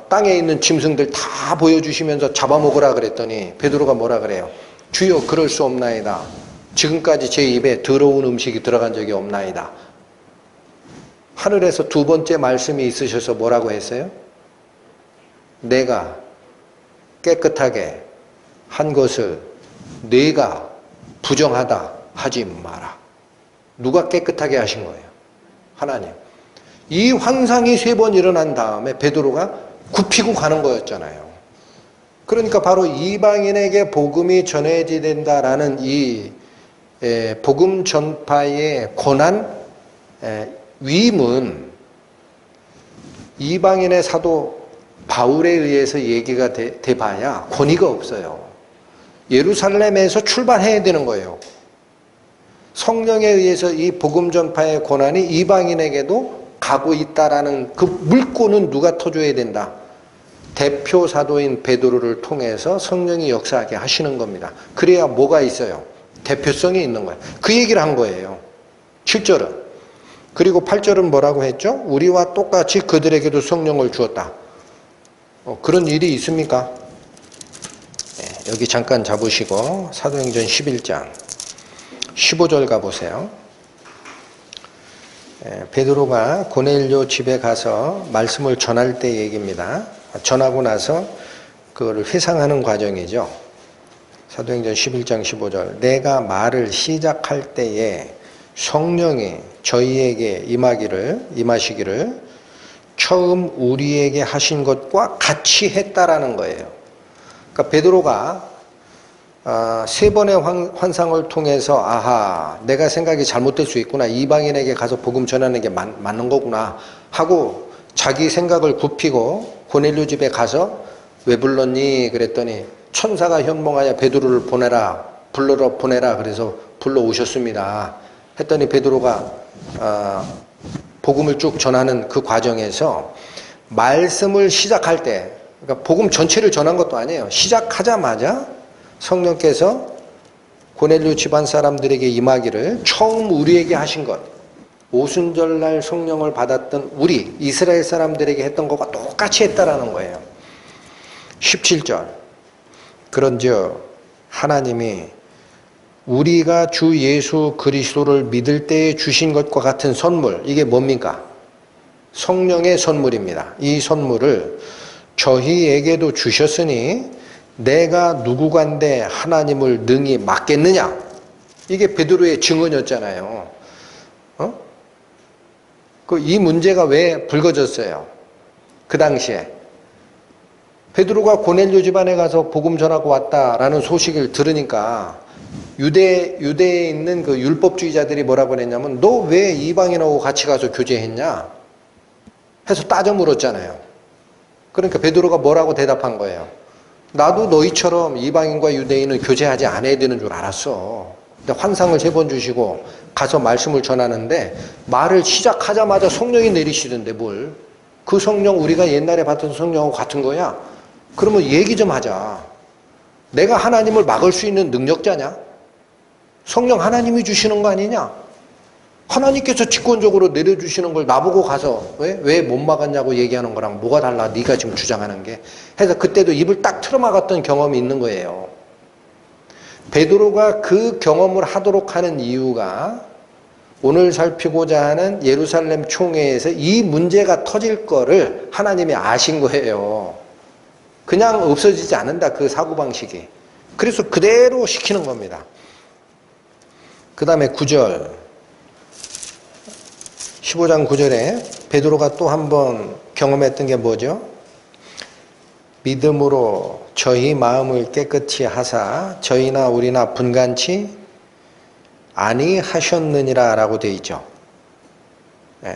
땅에 있는 짐승들 다 보여주시면서 잡아먹으라 그랬더니 베드로가 뭐라 그래요? 주여 그럴 수 없나이다. 지금까지 제 입에 더러운 음식이 들어간 적이 없나이다. 하늘에서 두 번째 말씀이 있으셔서 뭐라고 했어요? 내가 깨끗하게 한 것을 네가 부정하다 하지 마라. 누가 깨끗하게 하신 거예요? 하나님. 이 환상이 3번 일어난 다음에 베드로가 굽히고 가는 거였잖아요. 그러니까 바로 이방인에게 복음이 전해져야 된다라는 이 복음 전파의 고난, 위임은 이방인의 사도 바울에 의해서 얘기가 돼봐야 권위가 없어요. 예루살렘에서 출발해야 되는 거예요. 성령에 의해서 이 복음 전파의 고난이 이방인에게도 가고 있다라는 그 물꼬는 누가 터줘야 된다? 대표 사도인 베드로를 통해서 성령이 역사하게 하시는 겁니다. 그래야 뭐가 있어요? 대표성이 있는 거예요. 그 얘기를 한 거예요. 7절은. 그리고 8절은 뭐라고 했죠? 우리와 똑같이 그들에게도 성령을 주었다. 그런 일이 있습니까? 네, 여기 잠깐 잡으시고 사도행전 11장 15절 가보세요. 베드로가 고넬료 집에 가서 말씀을 전할 때 얘기입니다. 전하고 나서 그거를 회상하는 과정이죠. 사도행전 11장 15절. 내가 말을 시작할 때에 성령이 저희에게 임하시기를 처음 우리에게 하신 것과 같이 했다라는 거예요. 그러니까 베드로가 세 번의 환상을 통해서 아하, 내가 생각이 잘못될 수 있구나, 이방인에게 가서 복음 전하는 게 맞는 거구나 하고 자기 생각을 굽히고 고넬료 집에 가서 왜 불렀니? 그랬더니 천사가 현몽하여 베드로를 불러러 보내라 그래서 불러오셨습니다 했더니 베드로가 복음을 쭉 전하는 그 과정에서 말씀을 시작할 때, 그러니까 복음 전체를 전한 것도 아니에요. 시작하자마자 성령께서 고넬료 집안 사람들에게 임하기를 처음 우리에게 하신 것, 오순절날 성령을 받았던 우리 이스라엘 사람들에게 했던 것과 똑같이 했다라는 거예요. 17절 그런즉 하나님이 우리가 주 예수 그리스도를 믿을 때에 주신 것과 같은 선물, 이게 뭡니까? 성령의 선물입니다. 이 선물을 저희에게도 주셨으니 내가 누구간데 하나님을 능히 막겠느냐? 이게 베드로의 증언이었잖아요. 이 문제가 왜 불거졌어요? 그 당시에 베드로가 고넬료 집안에 가서 복음 전하고 왔다라는 소식을 들으니까 유대에 있는 그 율법주의자들이 뭐라고 했냐면 너 왜 이방인하고 같이 가서 교제했냐? 해서 따져 물었잖아요. 그러니까 베드로가 뭐라고 대답한 거예요? 나도 너희처럼 이방인과 유대인은 교제하지 않아야 되는 줄 알았어. 근데 환상을 3번 주시고 가서 말씀을 전하는데 말을 시작하자마자 성령이 내리시던데 뭘. 그 성령 우리가 옛날에 봤던 성령하고 같은 거야? 그러면 얘기 좀 하자. 내가 하나님을 막을 수 있는 능력자냐? 성령 하나님이 주시는 거 아니냐? 하나님께서 직권적으로 내려주시는 걸 나보고 가서 왜 못 막았냐고 얘기하는 거랑 뭐가 달라? 네가 지금 주장하는 게. 해서 그때도 입을 딱 틀어막았던 경험이 있는 거예요. 베드로가 그 경험을 하도록 하는 이유가 오늘 살피고자 하는 예루살렘 총회에서 이 문제가 터질 거를 하나님이 아신 거예요. 그냥 없어지지 않는다, 그 사고방식이. 그래서 그대로 시키는 겁니다. 그 다음에 9절 15장 9절에 베드로가 또 한 번 경험했던 게 뭐죠? 믿음으로 저희 마음을 깨끗이 하사 저희나 우리나 분간치 아니하셨느니라 라고 되어 있죠.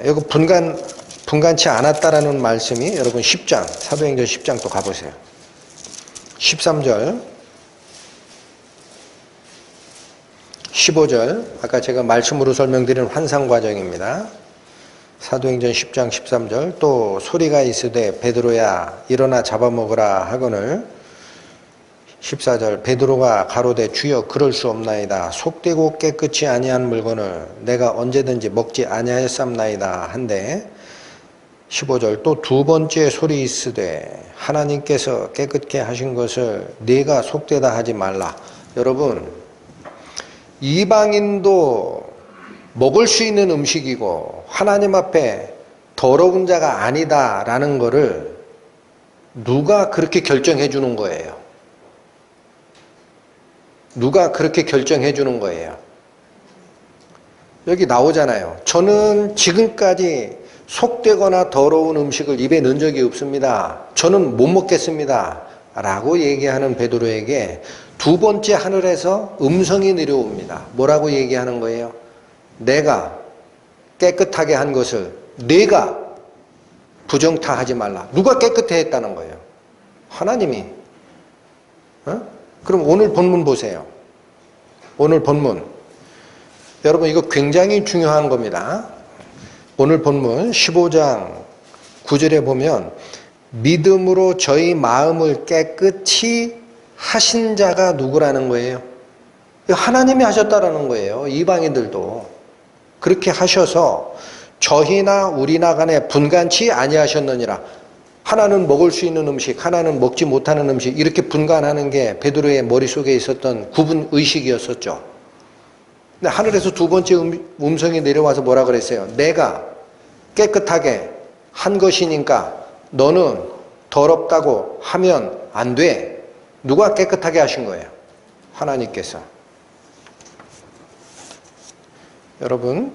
여기 분간치 않았다라는 말씀이 여러분 10장 사도행전 10장 또 가보세요. 13절 15절 아까 제가 말씀으로 설명드린 환상 과정입니다. 사도행전 10장 13절 또 소리가 있으되 베드로야 일어나 잡아먹으라 하거늘 14절 베드로가 가로되 주여 그럴 수 없나이다. 속되고 깨끗이 아니한 물건을 내가 언제든지 먹지 아니하였삼나이다 한데 15절 또 두 번째 소리 있으되 하나님께서 깨끗게 하신 것을 네가 속되다 하지 말라. 여러분 이방인도 먹을 수 있는 음식이고 하나님 앞에 더러운 자가 아니다라는 거를 누가 그렇게 결정해 주는 거예요? 누가 그렇게 결정해 주는 거예요? 여기 나오잖아요. 저는 지금까지 속되거나 더러운 음식을 입에 넣은 적이 없습니다. 저는 못 먹겠습니다. 라고 얘기하는 베드로에게 두 번째 하늘에서 음성이 내려옵니다. 뭐라고 얘기하는 거예요? 내가 깨끗하게 한 것을 네가 부정타하지 말라. 누가 깨끗해 했다는 거예요? 하나님이. 그럼 오늘 본문 보세요. 오늘 본문. 여러분 이거 굉장히 중요한 겁니다. 오늘 본문 15장 9절에 보면 믿음으로 저희 마음을 깨끗이 하신 자가 누구라는 거예요? 하나님이 하셨다라는 거예요. 이방인들도 그렇게 하셔서 저희나 우리나 간에 분간치 아니하셨느니라. 하나는 먹을 수 있는 음식, 하나는 먹지 못하는 음식, 이렇게 분간하는 게 베드로의 머릿속에 있었던 구분 의식이었었죠. 근데 하늘에서 두 번째 음성이 내려와서 뭐라 그랬어요? 내가 깨끗하게 한 것이니까 너는 더럽다고 하면 안 돼. 누가 깨끗하게 하신 거예요? 하나님께서. 여러분,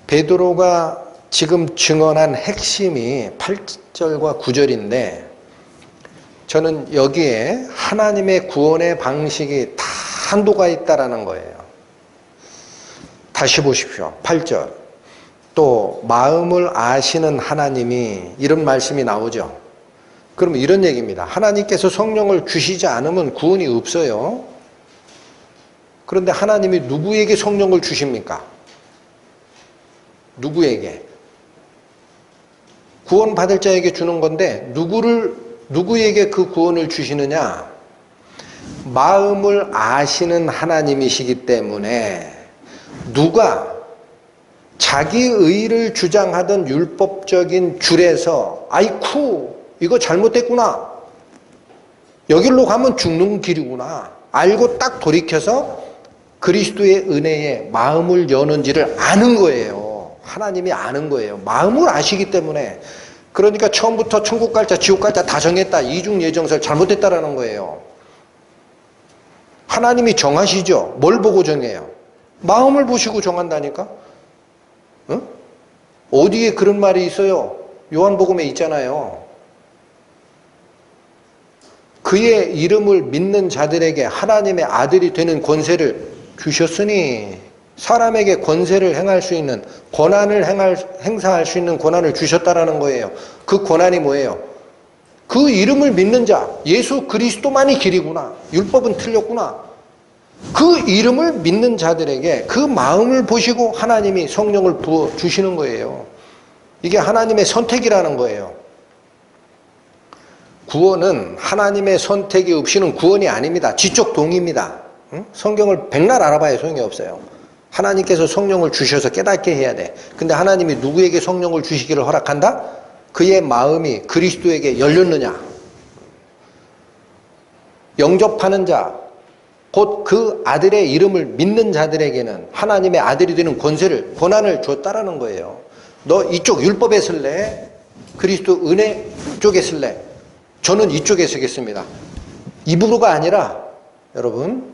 베드로가 지금 증언한 핵심이 8절과 9절인데 저는 여기에 하나님의 구원의 방식이 다 한도가 있다라는 거예요. 다시 보십시오. 8절. 또 마음을 아시는 하나님이, 이런 말씀이 나오죠. 그럼 이런 얘기입니다. 하나님께서 성령을 주시지 않으면 구원이 없어요. 그런데 하나님이 누구에게 성령을 주십니까? 누구에게? 구원받을 자에게 주는 건데 누구에게 그 구원을 주시느냐? 마음을 아시는 하나님이시기 때문에 누가 자기 의를 주장하던 율법적인 줄에서 아이쿠 이거 잘못됐구나, 여기로 가면 죽는 길이구나 알고 딱 돌이켜서 그리스도의 은혜에 마음을 여는지를 아는 거예요. 하나님이 아는 거예요. 마음을 아시기 때문에. 그러니까 처음부터 천국 갈자 지옥 갈자 다 정했다, 이중 예정설 잘못됐다라는 거예요. 하나님이 정하시죠. 뭘 보고 정해요? 마음을 보시고 정한다니까. 어? 어디에 그런 말이 있어요? 요한복음에 있잖아요. 그의 이름을 믿는 자들에게 하나님의 아들이 되는 권세를 주셨으니, 사람에게 권세를 행할 수 있는, 권한을 행사할 수 있는 권한을 주셨다라는 거예요. 그 권한이 뭐예요? 그 이름을 믿는 자, 예수 그리스도만이 길이구나, 율법은 틀렸구나, 그 이름을 믿는 자들에게 그 마음을 보시고 하나님이 성령을 부어주시는 거예요. 이게 하나님의 선택이라는 거예요. 구원은 하나님의 선택이 없이는 구원이 아닙니다. 지적 동의입니다. 응? 성경을 백날 알아봐야 소용이 없어요. 하나님께서 성령을 주셔서 깨닫게 해야 돼. 근데 하나님이 누구에게 성령을 주시기를 허락한다? 그의 마음이 그리스도에게 열렸느냐? 영접하는 자, 곧 그 아들의 이름을 믿는 자들에게는 하나님의 아들이 되는 권한을 줬다라는 거예요. 너 이쪽 율법에 쓸래? 그리스도 은혜 쪽에 쓸래? 저는 이쪽에 쓰겠습니다. 입으로가 아니라, 여러분,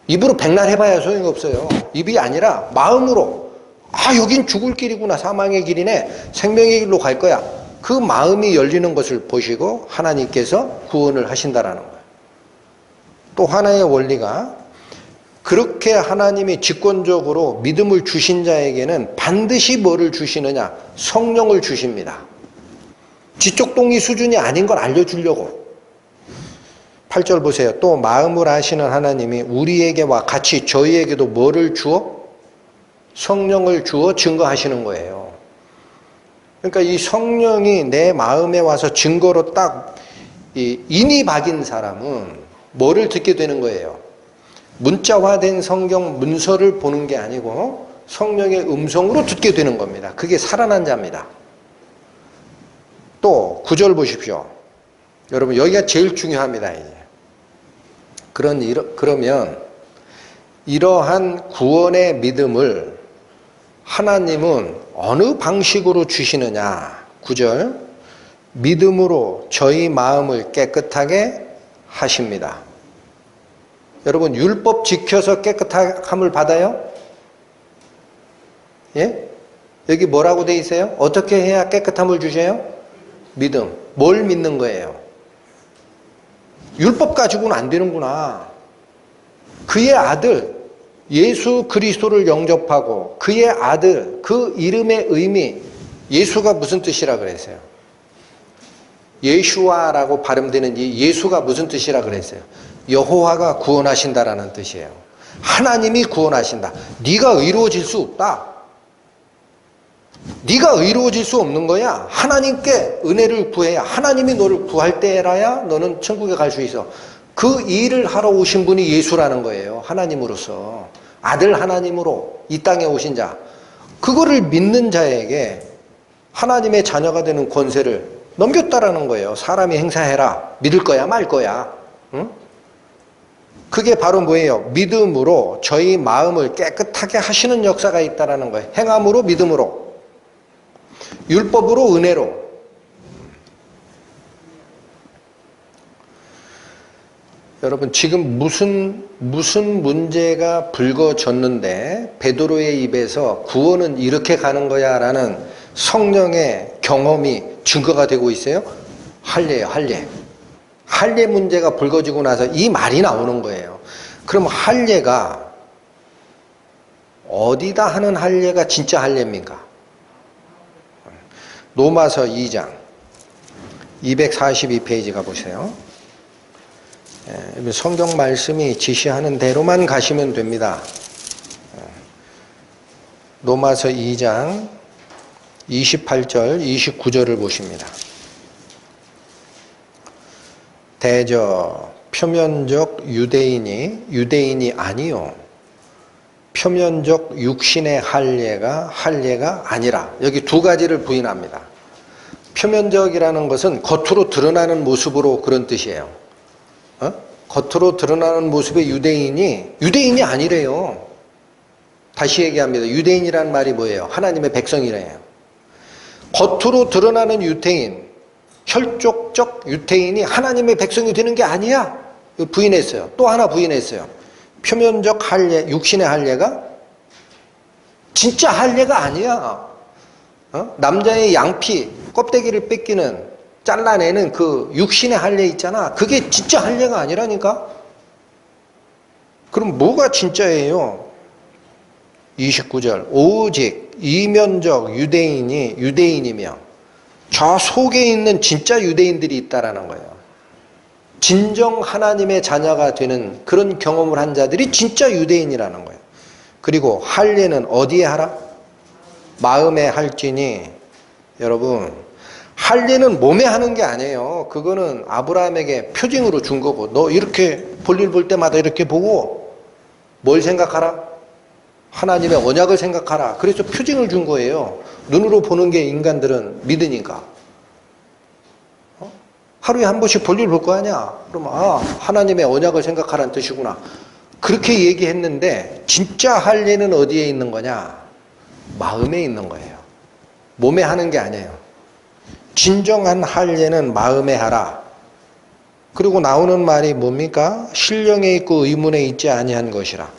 입으로 백날 해봐야 소용이 없어요. 입이 아니라 마음으로, 아 여긴 죽을 길이구나, 사망의 길이네, 생명의 길로 갈 거야, 그 마음이 열리는 것을 보시고 하나님께서 구원을 하신다라는 거예요. 또 하나의 원리가, 그렇게 하나님이 직권적으로 믿음을 주신 자에게는 반드시 뭐를 주시느냐? 성령을 주십니다. 지적 동의 수준이 아닌 걸 알려주려고. 8절 보세요. 또 마음을 아시는 하나님이 우리에게와 같이 저희에게도 뭐를 주어? 성령을 주어 증거하시는 거예요. 그러니까 이 성령이 내 마음에 와서 증거로 딱 인이 박인 사람은 뭐를 듣게 되는 거예요? 문자화된 성경 문서를 보는 게 아니고 성령의 음성으로 듣게 되는 겁니다. 그게 살아난 자입니다. 또 9절 보십시오. 여러분 여기가 제일 중요합니다. 이제. 그러면 이러한 구원의 믿음을 하나님은 어느 방식으로 주시느냐? 9절. 믿음으로 저희 마음을 깨끗하게 하십니다. 여러분 율법 지켜서 깨끗함을 받아요? 예? 여기 뭐라고 돼 있어요? 어떻게 해야 깨끗함을 주셔요? 믿음. 뭘 믿는 거예요? 율법 가지고는 안 되는구나. 그의 아들 예수 그리스도를 영접하고 그의 아들, 그 이름의 의미, 예수가 무슨 뜻이라 그랬어요? 예슈아라고 발음되는 이 예수가 무슨 뜻이라 그랬어요? 여호와가 구원하신다라는 뜻이에요. 하나님이 구원하신다. 네가 의로워질 수 없다. 네가 의로워질 수 없는 거야. 하나님께 은혜를 구해야, 하나님이 너를 구할 때라야 너는 천국에 갈 수 있어. 그 일을 하러 오신 분이 예수라는 거예요. 하나님으로서, 아들 하나님으로 이 땅에 오신 자, 그거를 믿는 자에게 하나님의 자녀가 되는 권세를 넘겼다라는 거예요. 사람이 행사해라. 믿을 거야 말 거야. 응? 그게 바로 뭐예요? 믿음으로 저희 마음을 깨끗하게 하시는 역사가 있다라는 거예요. 행함으로, 믿음으로, 율법으로, 은혜로. 여러분 지금 무슨 문제가 불거졌는데 베드로의 입에서 구원은 이렇게 가는 거야 라는 성령의 경험이 증거가 되고 있어요? 할례예요, 할례. 할례 문제가 불거지고 나서 이 말이 나오는 거예요. 그럼 할례가 어디다 하는 할례가 진짜 할례입니까? 로마서 2장 242페이지 가보세요. 성경 말씀이 지시하는 대로만 가시면 됩니다. 로마서 2장 28절 29절을 보십니다. 대저 표면적 유대인이 아니요 표면적 육신의 할례가 아니라, 여기 두 가지를 부인합니다. 표면적이라는 것은 겉으로 드러나는 모습으로 그런 뜻이에요. 겉으로 드러나는 모습의 유대인이 아니래요. 다시 얘기합니다. 유대인이란 말이 뭐예요? 하나님의 백성이래요. 겉으로 드러나는 유대인, 혈족적 유대인이 하나님의 백성이 되는 게 아니야. 부인했어요. 또 하나 부인했어요. 표면적 할례, 육신의 할례가 진짜 할례가 아니야. 남자의 양피, 껍데기를 뺏기는, 잘라내는 그 육신의 할례 있잖아. 그게 진짜 할례가 아니라니까. 그럼 뭐가 진짜예요? 29절 오직 이면적 유대인이며 저 속에 있는 진짜 유대인들이 있다라는 거예요. 진정 하나님의 자녀가 되는 그런 경험을 한 자들이 진짜 유대인이라는 거예요. 그리고 할례는 어디에 하라? 마음에 할지니. 여러분, 할례는 몸에 하는 게 아니에요. 그거는 아브라함에게 표징으로 준 거고, 너 이렇게 볼일 볼 때마다 이렇게 보고 뭘 생각하라? 하나님의 언약을 생각하라. 그래서 표징을 준 거예요. 눈으로 보는 게 인간들은 믿으니까. 하루에 한 번씩 볼일 볼 거 아니야. 그럼 하나님의 언약을 생각하라는 뜻이구나. 그렇게 얘기했는데 진짜 할례는 어디에 있는 거냐? 마음에 있는 거예요. 몸에 하는 게 아니에요. 진정한 할례는 마음에 하라. 그리고 나오는 말이 뭡니까? 신령에 있고 의문에 있지 아니한 것이라.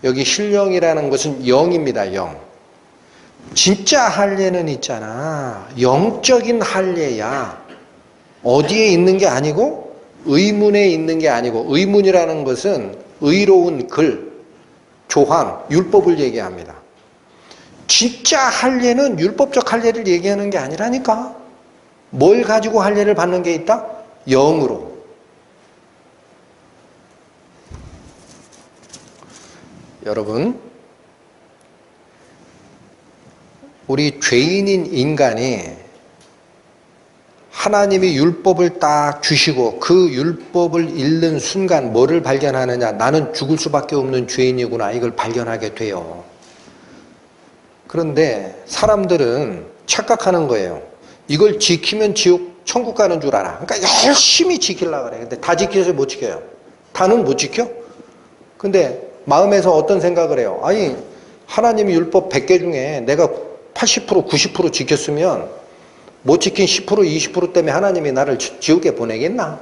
여기 신령이라는 것은 영입니다. 영. 진짜 할례는 있잖아. 영적인 할례야. 어디에 있는 게 아니고 의문에 있는 게 아니고, 의문이라는 것은 의로운 글, 조항, 율법을 얘기합니다. 진짜 할례는 율법적 할례를 얘기하는 게 아니라니까. 뭘 가지고 할례를 받는 게 있다? 영으로. 여러분, 우리 죄인인 인간이 하나님이 율법을 딱 주시고 그 율법을 읽는 순간 뭐를 발견하느냐? 나는 죽을 수밖에 없는 죄인이구나. 이걸 발견하게 돼요. 그런데 사람들은 착각하는 거예요. 이걸 지키면 지옥, 천국 가는 줄 알아. 그러니까 열심히 지키려고 그래. 근데 다 지켜서 못 지켜요. 다는 못 지켜? 근데 마음에서 어떤 생각을 해요? 아니, 하나님이 율법 100개 중에 내가 80%, 90% 지켰으면 못 지킨 10%, 20% 때문에 하나님이 나를 지옥에 보내겠나?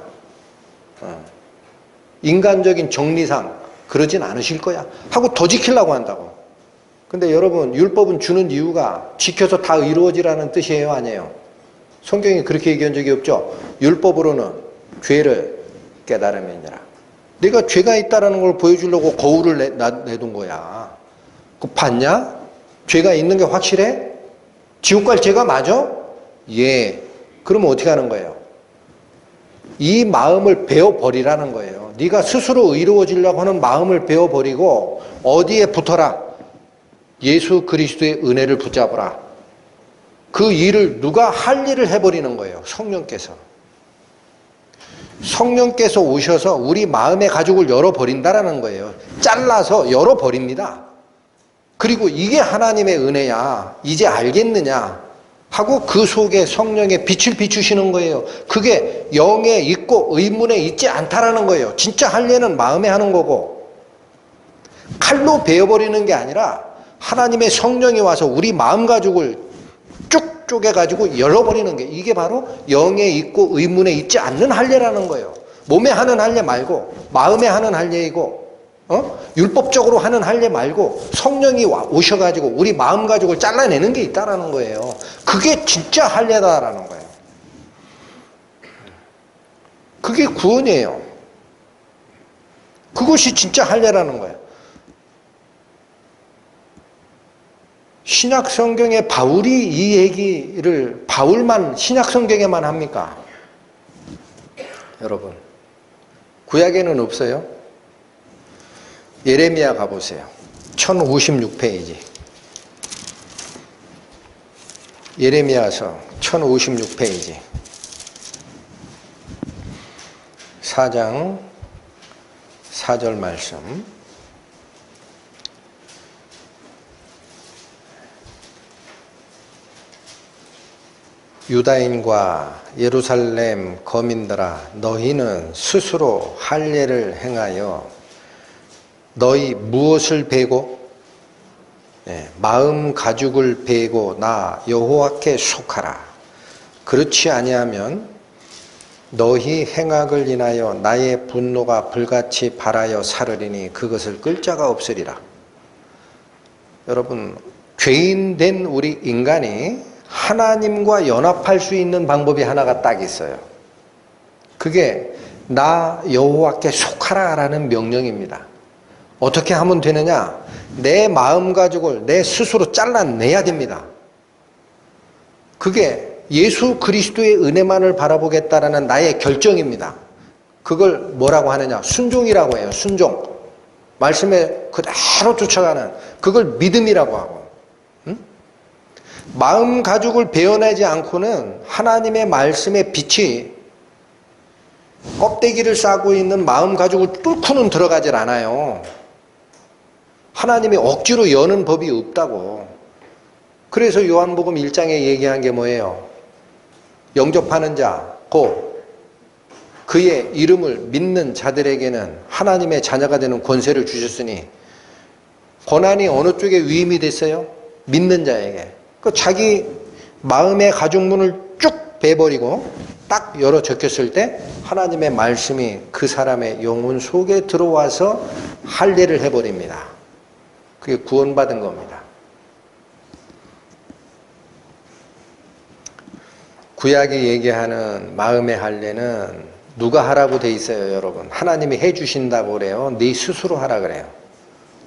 인간적인 정리상 그러진 않으실 거야. 하고 더 지키려고 한다고. 근데 여러분, 율법은 주는 이유가 지켜서 다 이루어지라는 뜻이에요? 아니에요? 성경이 그렇게 얘기한 적이 없죠? 율법으로는 죄를 깨달음이니라. 내가 죄가 있다는 걸 보여주려고 거울을 내둔 거야. 그거 봤냐? 죄가 있는 게 확실해? 지옥 갈 죄가 맞아? 예. 그러면 어떻게 하는 거예요? 이 마음을 베어버리라는 거예요. 네가 스스로 의로워지려고 하는 마음을 베어버리고 어디에 붙어라? 예수 그리스도의 은혜를 붙잡으라. 그 일을 누가 할 일을 해버리는 거예요. 성령께서. 성령께서 오셔서 우리 마음의 가죽을 열어버린다라는 거예요. 잘라서 열어버립니다. 그리고 이게 하나님의 은혜야. 이제 알겠느냐? 하고 그 속에 성령의 빛을 비추시는 거예요. 그게 영에 있고 의문에 있지 않다라는 거예요. 진짜 할례는 마음에 하는 거고, 칼로 베어버리는 게 아니라 하나님의 성령이 와서 우리 마음 가죽을 쭉 쪼개가지고 열어버리는 게, 이게 바로 영에 있고 의문에 있지 않는 할례라는 거예요. 몸에 하는 할례 말고 마음에 하는 할례이고 율법적으로 하는 할례 말고 성령이 오셔가지고 우리 마음 가죽을 잘라내는 게 있다라는 거예요. 그게 진짜 할례다라는 거예요. 그게 구원이에요. 그것이 진짜 할례라는 거예요. 신약 성경에 바울이 이 얘기를 바울만 신약 성경에만 합니까? 여러분, 구약에는 없어요. 예레미야 가보세요. 1056페이지. 예레미야서 1056페이지. 4장 4절 말씀. 유다인과 예루살렘 거민들아, 너희는 스스로 할례를 행하여 너희 무엇을 베고 마음 가죽을 베고 나 여호와께 속하라. 그렇지 아니하면 너희 행악을 인하여 나의 분노가 불같이 발하여 사르리니 그것을 끌 자가 없으리라. 여러분, 죄인된 우리 인간이 하나님과 연합할 수 있는 방법이 하나가 딱 있어요. 그게 나 여호와께 속하라라는 명령입니다. 어떻게 하면 되느냐? 내 마음 가죽을 내 스스로 잘라내야 됩니다. 그게 예수 그리스도의 은혜만을 바라보겠다라는 나의 결정입니다. 그걸 뭐라고 하느냐? 순종이라고 해요. 순종. 말씀에 그대로 쫓아가는 그걸 믿음이라고 하고. 마음 가죽을 베어내지 않고는 하나님의 말씀의 빛이 껍데기를 싸고 있는 마음 가죽을 뚫고는 들어가질 않아요. 하나님이 억지로 여는 법이 없다고. 그래서 요한복음 1장에 얘기한 게 뭐예요? 영접하는 자, 곧 그의 이름을 믿는 자들에게는 하나님의 자녀가 되는 권세를 주셨으니, 권한이 어느 쪽에 위임이 됐어요? 믿는 자에게. 그 자기 마음의 가죽문을 쭉 베버리고 딱 열어 적혔을 때 하나님의 말씀이 그 사람의 영혼 속에 들어와서 할례를 해버립니다. 그게 구원받은 겁니다. 구약이 얘기하는 마음의 할례는 누가 하라고 돼 있어요, 여러분? 하나님이 해주신다고 그래요. 네 스스로 하라 그래요.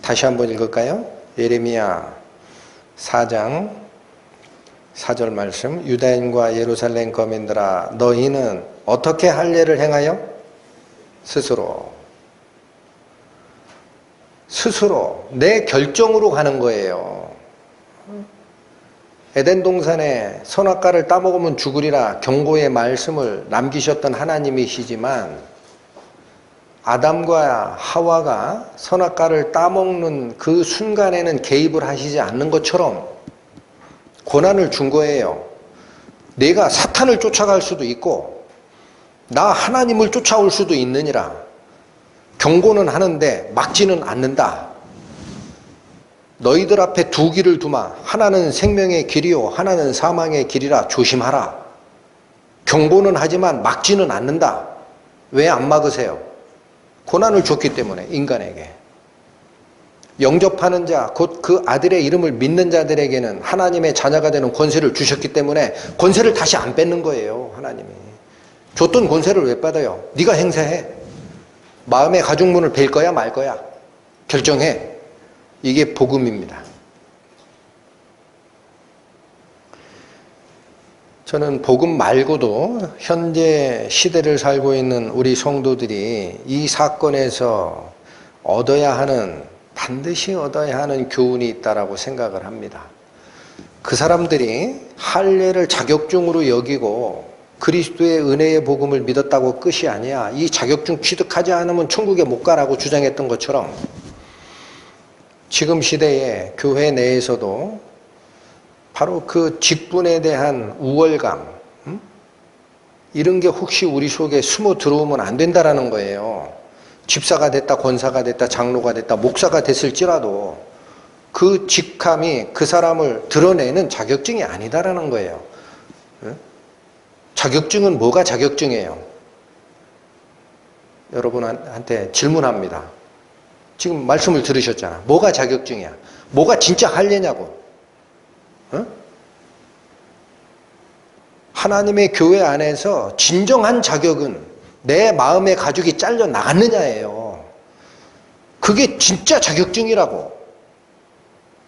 다시 한번 읽을까요? 예레미야 4장 4절 말씀. 유다인과 예루살렘 거민들아, 너희는 어떻게 할례를 행하여? 스스로 내 결정으로 가는 거예요. 에덴 동산에 선악과를 따먹으면 죽으리라 경고의 말씀을 남기셨던 하나님이시지만, 아담과 하와가 선악과를 따먹는 그 순간에는 개입을 하시지 않는 것처럼 고난을 준 거예요. 내가 사탄을 쫓아갈 수도 있고 나 하나님을 쫓아올 수도 있느니라. 경고는 하는데 막지는 않는다. 너희들 앞에 두 길을 두마. 하나는 생명의 길이요 하나는 사망의 길이라. 조심하라. 경고는 하지만 막지는 않는다. 왜 안 막으세요? 고난을 줬기 때문에 인간에게. 영접하는 자, 곧 그 아들의 이름을 믿는 자들에게는 하나님의 자녀가 되는 권세를 주셨기 때문에 권세를 다시 안 뺏는 거예요. 하나님이 줬던 권세를 왜 받아요? 네가 행사해. 마음의 가죽문을 벨 거야 말 거야 결정해. 이게 복음입니다. 저는 복음 말고도 현재 시대를 살고 있는 우리 성도들이 이 사건에서 얻어야 하는, 반드시 얻어야 하는 교훈이 있다라고 생각을 합니다. 그 사람들이 할례를 자격증으로 여기고 그리스도의 은혜의 복음을 믿었다고 끝이 아니야. 이 자격증 취득하지 않으면 천국에 못 가라고 주장했던 것처럼, 지금 시대에 교회 내에서도 바로 그 직분에 대한 우월감, 이런 게 혹시 우리 속에 숨어 들어오면 안 된다라는 거예요. 집사가 됐다, 권사가 됐다, 장로가 됐다, 목사가 됐을지라도 그 직함이 그 사람을 드러내는 자격증이 아니다라는 거예요. 자격증은 뭐가 자격증이에요? 여러분한테 질문합니다. 지금 말씀을 들으셨잖아. 뭐가 자격증이야? 뭐가 진짜 할례냐고. 어? 하나님의 교회 안에서 진정한 자격은 내 마음의 가죽이 잘려 나갔느냐예요. 그게 진짜 자격증이라고.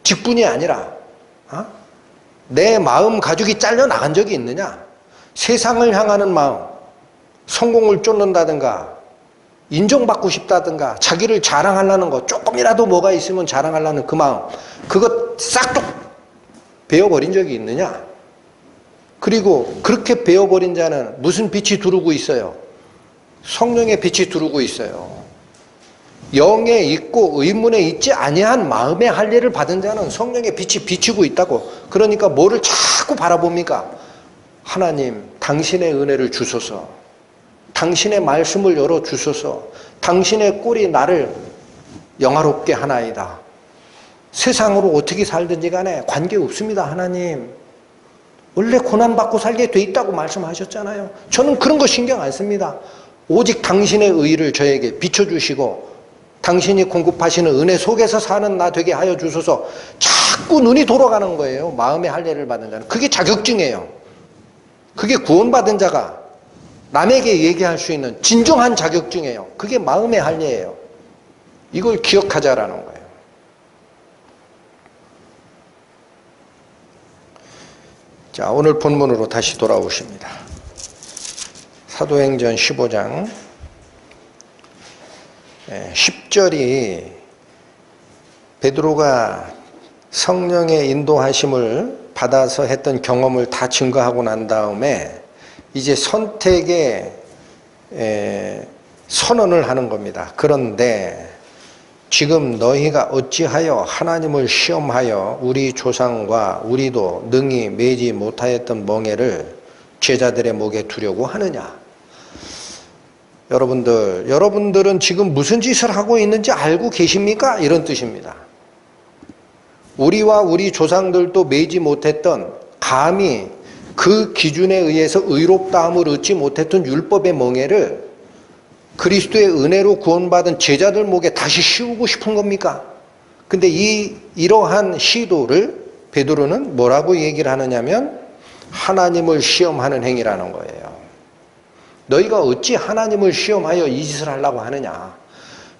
직분이 아니라. 어? 내 마음 가죽이 잘려 나간 적이 있느냐? 세상을 향하는 마음, 성공을 쫓는다든가 인정받고 싶다든가 자기를 자랑하려는 거, 조금이라도 뭐가 있으면 자랑하려는 그 마음, 그것 싹둑 베어버린 적이 있느냐? 그리고 그렇게 베어버린 자는 무슨 빛이 두르고 있어요? 성령의 빛이 두르고 있어요. 영에 있고 의문에 있지 아니한 마음의 할례를 받은 자는 성령의 빛이 비치고 있다고. 그러니까 뭐를 자꾸 바라봅니까? 하나님, 당신의 은혜를 주소서. 당신의 말씀을 열어주소서. 당신의 꼴이 나를 영화롭게 하나이다. 세상으로 어떻게 살든지 간에 관계없습니다. 하나님, 원래 고난받고 살게 돼 있다고 말씀하셨잖아요. 저는 그런 거 신경 안 씁니다. 오직 당신의 의를 저에게 비춰주시고 당신이 공급하시는 은혜 속에서 사는 나 되게 하여 주소서. 자꾸 눈이 돌아가는 거예요. 마음의 할례를 받은 자는. 그게 자격증이에요. 그게 구원받은 자가 남에게 얘기할 수 있는 진정한 자격증이에요. 그게 마음의 할례예요. 이걸 기억하자라는 거예요. 자, 오늘 본문으로 다시 돌아오십니다. 사도행전 15장 10절이 베드로가 성령의 인도하심을 받아서 했던 경험을 다 증거하고 난 다음에 이제 선택의 선언을 하는 겁니다. 그런데 지금 너희가 어찌하여 하나님을 시험하여 우리 조상과 우리도 능히 매지 못하였던 멍에를 제자들의 목에 두려고 하느냐. 여러분들은 지금 무슨 짓을 하고 있는지 알고 계십니까? 이런 뜻입니다. 우리와 우리 조상들도 매지 못했던, 감히 그 기준에 의해서 의롭다함을 얻지 못했던 율법의 멍에를 그리스도의 은혜로 구원받은 제자들 목에 다시 씌우고 싶은 겁니까? 근데 이러한 시도를 베드로는 뭐라고 얘기를 하느냐면 하나님을 시험하는 행위라는 거예요. 너희가 어찌 하나님을 시험하여 이 짓을 하려고 하느냐.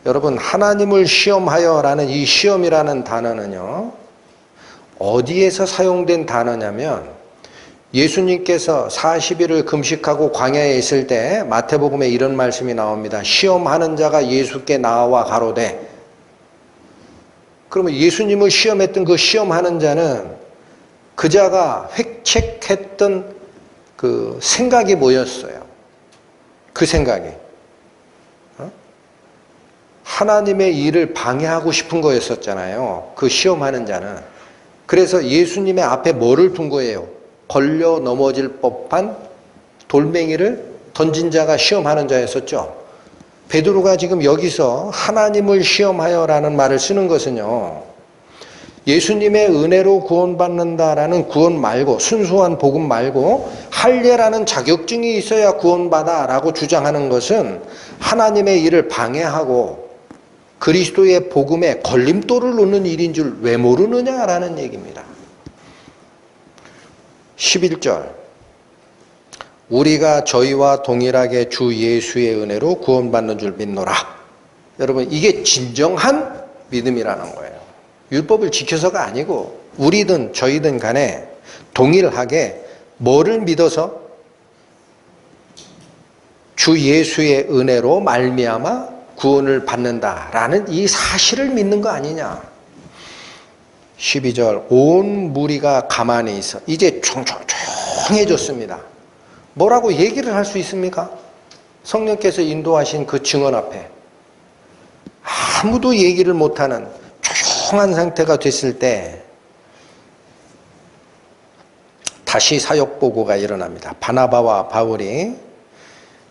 여러분, 하나님을 시험하여라는 이 시험이라는 단어는요, 어디에서 사용된 단어냐면 예수님께서 40일을 금식하고 광야에 있을 때 마태복음에 이런 말씀이 나옵니다. 시험하는 자가 예수께 나와 가로되. 그러면 예수님을 시험했던 그 시험하는 자는 그 자가 획책했던 그 생각이 뭐였어요? 그 생각이 하나님의 일을 방해하고 싶은 거였었잖아요. 그 시험하는 자는. 그래서 예수님의 앞에 뭐를 둔 거예요? 걸려 넘어질 법한 돌멩이를 던진 자가 시험하는 자였었죠. 베드로가 지금 여기서 하나님을 시험하여라는 말을 쓰는 것은요, 예수님의 은혜로 구원받는다라는 구원 말고, 순수한 복음 말고 할례라는 자격증이 있어야 구원받아라고 주장하는 것은 하나님의 일을 방해하고 그리스도의 복음에 걸림돌을 놓는 일인 줄 왜 모르느냐라는 얘기입니다. 11절, 우리가 저희와 동일하게 주 예수의 은혜로 구원받는 줄 믿노라. 여러분, 이게 진정한 믿음이라는 거예요. 율법을 지켜서가 아니고 우리든 저희든 간에 동일하게 뭐를 믿어서? 주 예수의 은혜로 말미암아 구원을 받는다라는 이 사실을 믿는 거 아니냐. 12절, 온 무리가 가만히 있어. 이제 조용해졌습니다. 뭐라고 얘기를 할 수 있습니까? 성령께서 인도하신 그 증언 앞에 아무도 얘기를 못하는 조용한 상태가 됐을 때 다시 사역보고가 일어납니다. 바나바와 바울이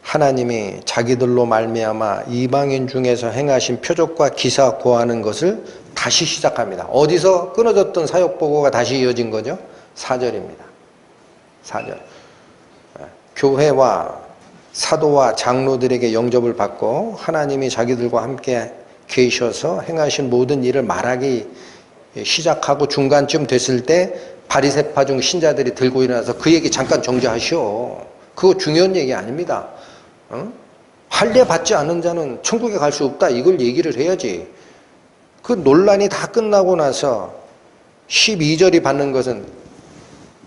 하나님이 자기들로 말미암아 이방인 중에서 행하신 표적과 기사 고하는 것을 다시 시작합니다. 어디서 끊어졌던 사역보고가 다시 이어진 거죠? 4절입니다. 4절. 교회와 사도와 장로들에게 영접을 받고 하나님이 자기들과 함께 계셔서 행하신 모든 일을 말하기 시작하고 중간쯤 됐을 때 바리새파 중 신자들이 들고 일어나서 그 얘기 잠깐 정지하시오. 그거 중요한 얘기 아닙니다. 할례 받지 않은 자는 천국에 갈 수 없다. 이걸 얘기를 해야지. 그 논란이 다 끝나고 나서 12절이 받는 것은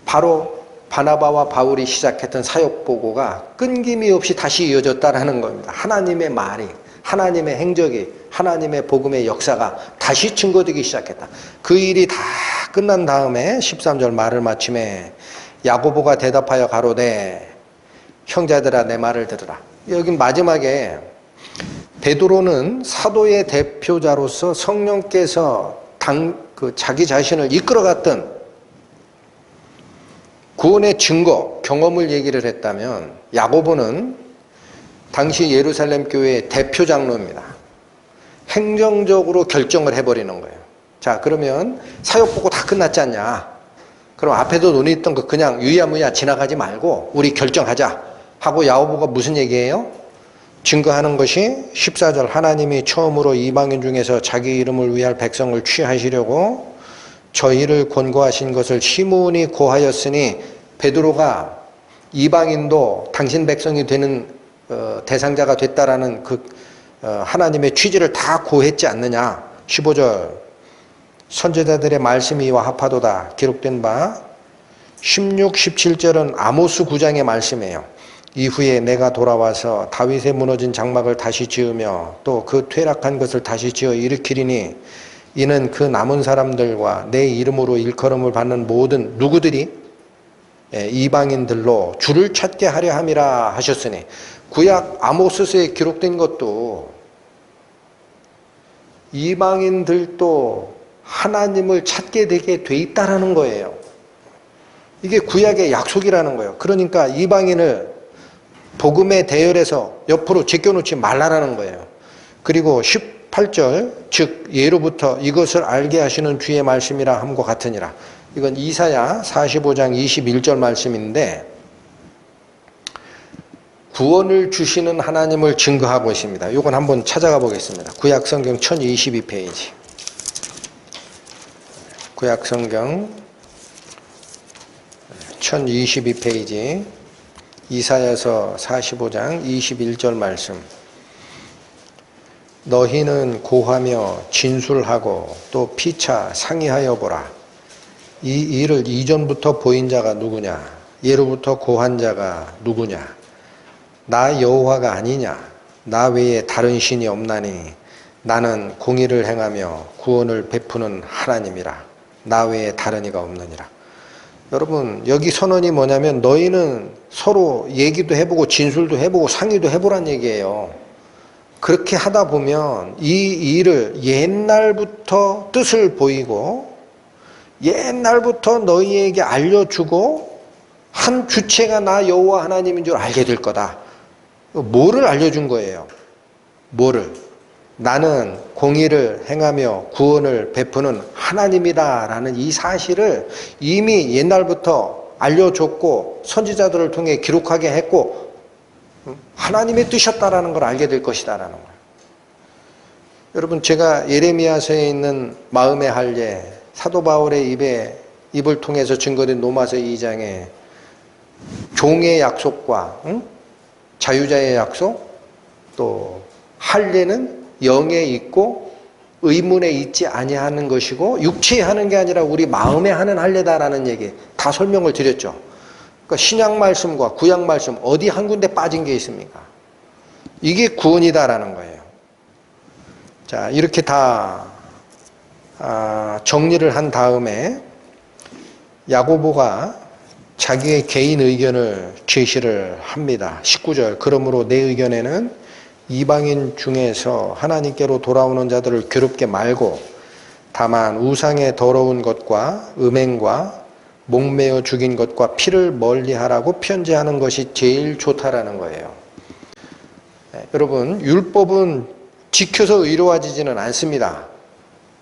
바로 바나바와 바울이 시작했던 사역 보고가 끊김이 없이 다시 이어졌다라는 겁니다. 하나님의 말이, 하나님의 행적이, 하나님의 복음의 역사가 다시 증거되기 시작했다. 그 일이 다 끝난 다음에 13절 말을 마침에 야고보가 대답하여 가로되 형제들아 내 말을 들으라. 여기 마지막에 베드로는 사도의 대표자로서 성령께서 자기 자신을 이끌어갔던 구원의 증거, 경험을 얘기를 했다면 야고보는 당시 예루살렘 교회의 대표 장로입니다. 행정적으로 결정을 해버리는 거예요. 자, 그러면 사역 보고 다 끝났지 않냐? 그럼 앞에도 논의했던 거 그냥 유야무야 지나가지 말고 우리 결정하자 하고 야고보가 무슨 얘기예요? 증거하는 것이 14절 하나님이 처음으로 이방인 중에서 자기 이름을 위할 백성을 취하시려고 저희를 권고하신 것을 시므온이 고하였으니 베드로가 이방인도 당신 백성이 되는 대상자가 됐다라는 그 하나님의 취지를 다 고했지 않느냐. 15절 선지자들의 말씀이 이와 합하도다 기록된 바 16, 17절은 아모스 9장의 말씀이에요. 이후에 내가 돌아와서 다윗의 무너진 장막을 다시 지으며 또 그 퇴락한 것을 다시 지어 일으키리니 이는 그 남은 사람들과 내 이름으로 일컬음을 받는 모든 누구들이 이방인들로 주를 찾게 하려 함이라 하셨으니 구약 아모스서에 기록된 것도 이방인들도 하나님을 찾게 되게 돼 있다라는 거예요. 이게 구약의 약속이라는 거예요. 그러니까 이방인을 복음의 대열에서 옆으로 제껴놓지 말라라는 거예요. 그리고 18절 즉 예로부터 이것을 알게 하시는 주의 말씀이라 함과 같으니라. 이건 이사야 45장 21절 말씀인데 구원을 주시는 하나님을 증거하고 있습니다. 이건 한번 찾아가 보겠습니다. 구약성경 1022페이지. 구약성경 1022페이지 이사야서 45장 21절 말씀. 너희는 고하며 진술하고 또 피차 상의하여 보라. 이 일을 이전부터 보인 자가 누구냐? 예로부터 고한 자가 누구냐? 나 여호와가 아니냐? 나 외에 다른 신이 없나니 나는 공의를 행하며 구원을 베푸는 하나님이라. 나 외에 다른 이가 없느니라. 여러분 여기 선언이 뭐냐면 너희는 서로 얘기도 해보고 진술도 해보고 상의도 해보란 얘기예요. 그렇게 하다 보면 이 일을 옛날부터 뜻을 보이고 옛날부터 너희에게 알려주고 한 주체가 나 여호와 하나님인 줄 알게 될 거다. 뭐를 알려준 거예요? 뭐를? 나는 공의를 행하며 구원을 베푸는 하나님이다라는 이 사실을 이미 옛날부터 알려줬고 선지자들을 통해 기록하게 했고 하나님의 뜻이었다라는 걸 알게 될 것이다라는 거예요. 여러분 제가 예레미야서에 있는 마음의 할례 사도 바울의 입을 통해서 증거된 로마서 2장에 종의 약속과 자유자의 약속 또 할례는 영에 있고 의문에 있지 아니하는 것이고 육체에 하는 게 아니라 우리 마음에 하는 할례다라는 얘기 다 설명을 드렸죠. 그러니까 신약 말씀과 구약 말씀 어디 한 군데 빠진 게 있습니까? 이게 구원이다라는 거예요. 자 이렇게 다 정리를 한 다음에 야고보가 자기의 개인 의견을 제시를 합니다. 19절 그러므로 내 의견에는 이방인 중에서 하나님께로 돌아오는 자들을 괴롭게 말고 다만 우상의 더러운 것과 음행과 목매어 죽인 것과 피를 멀리하라고 편지하는 것이 제일 좋다라는 거예요. 여러분 율법은 지켜서 의로워지지는 않습니다.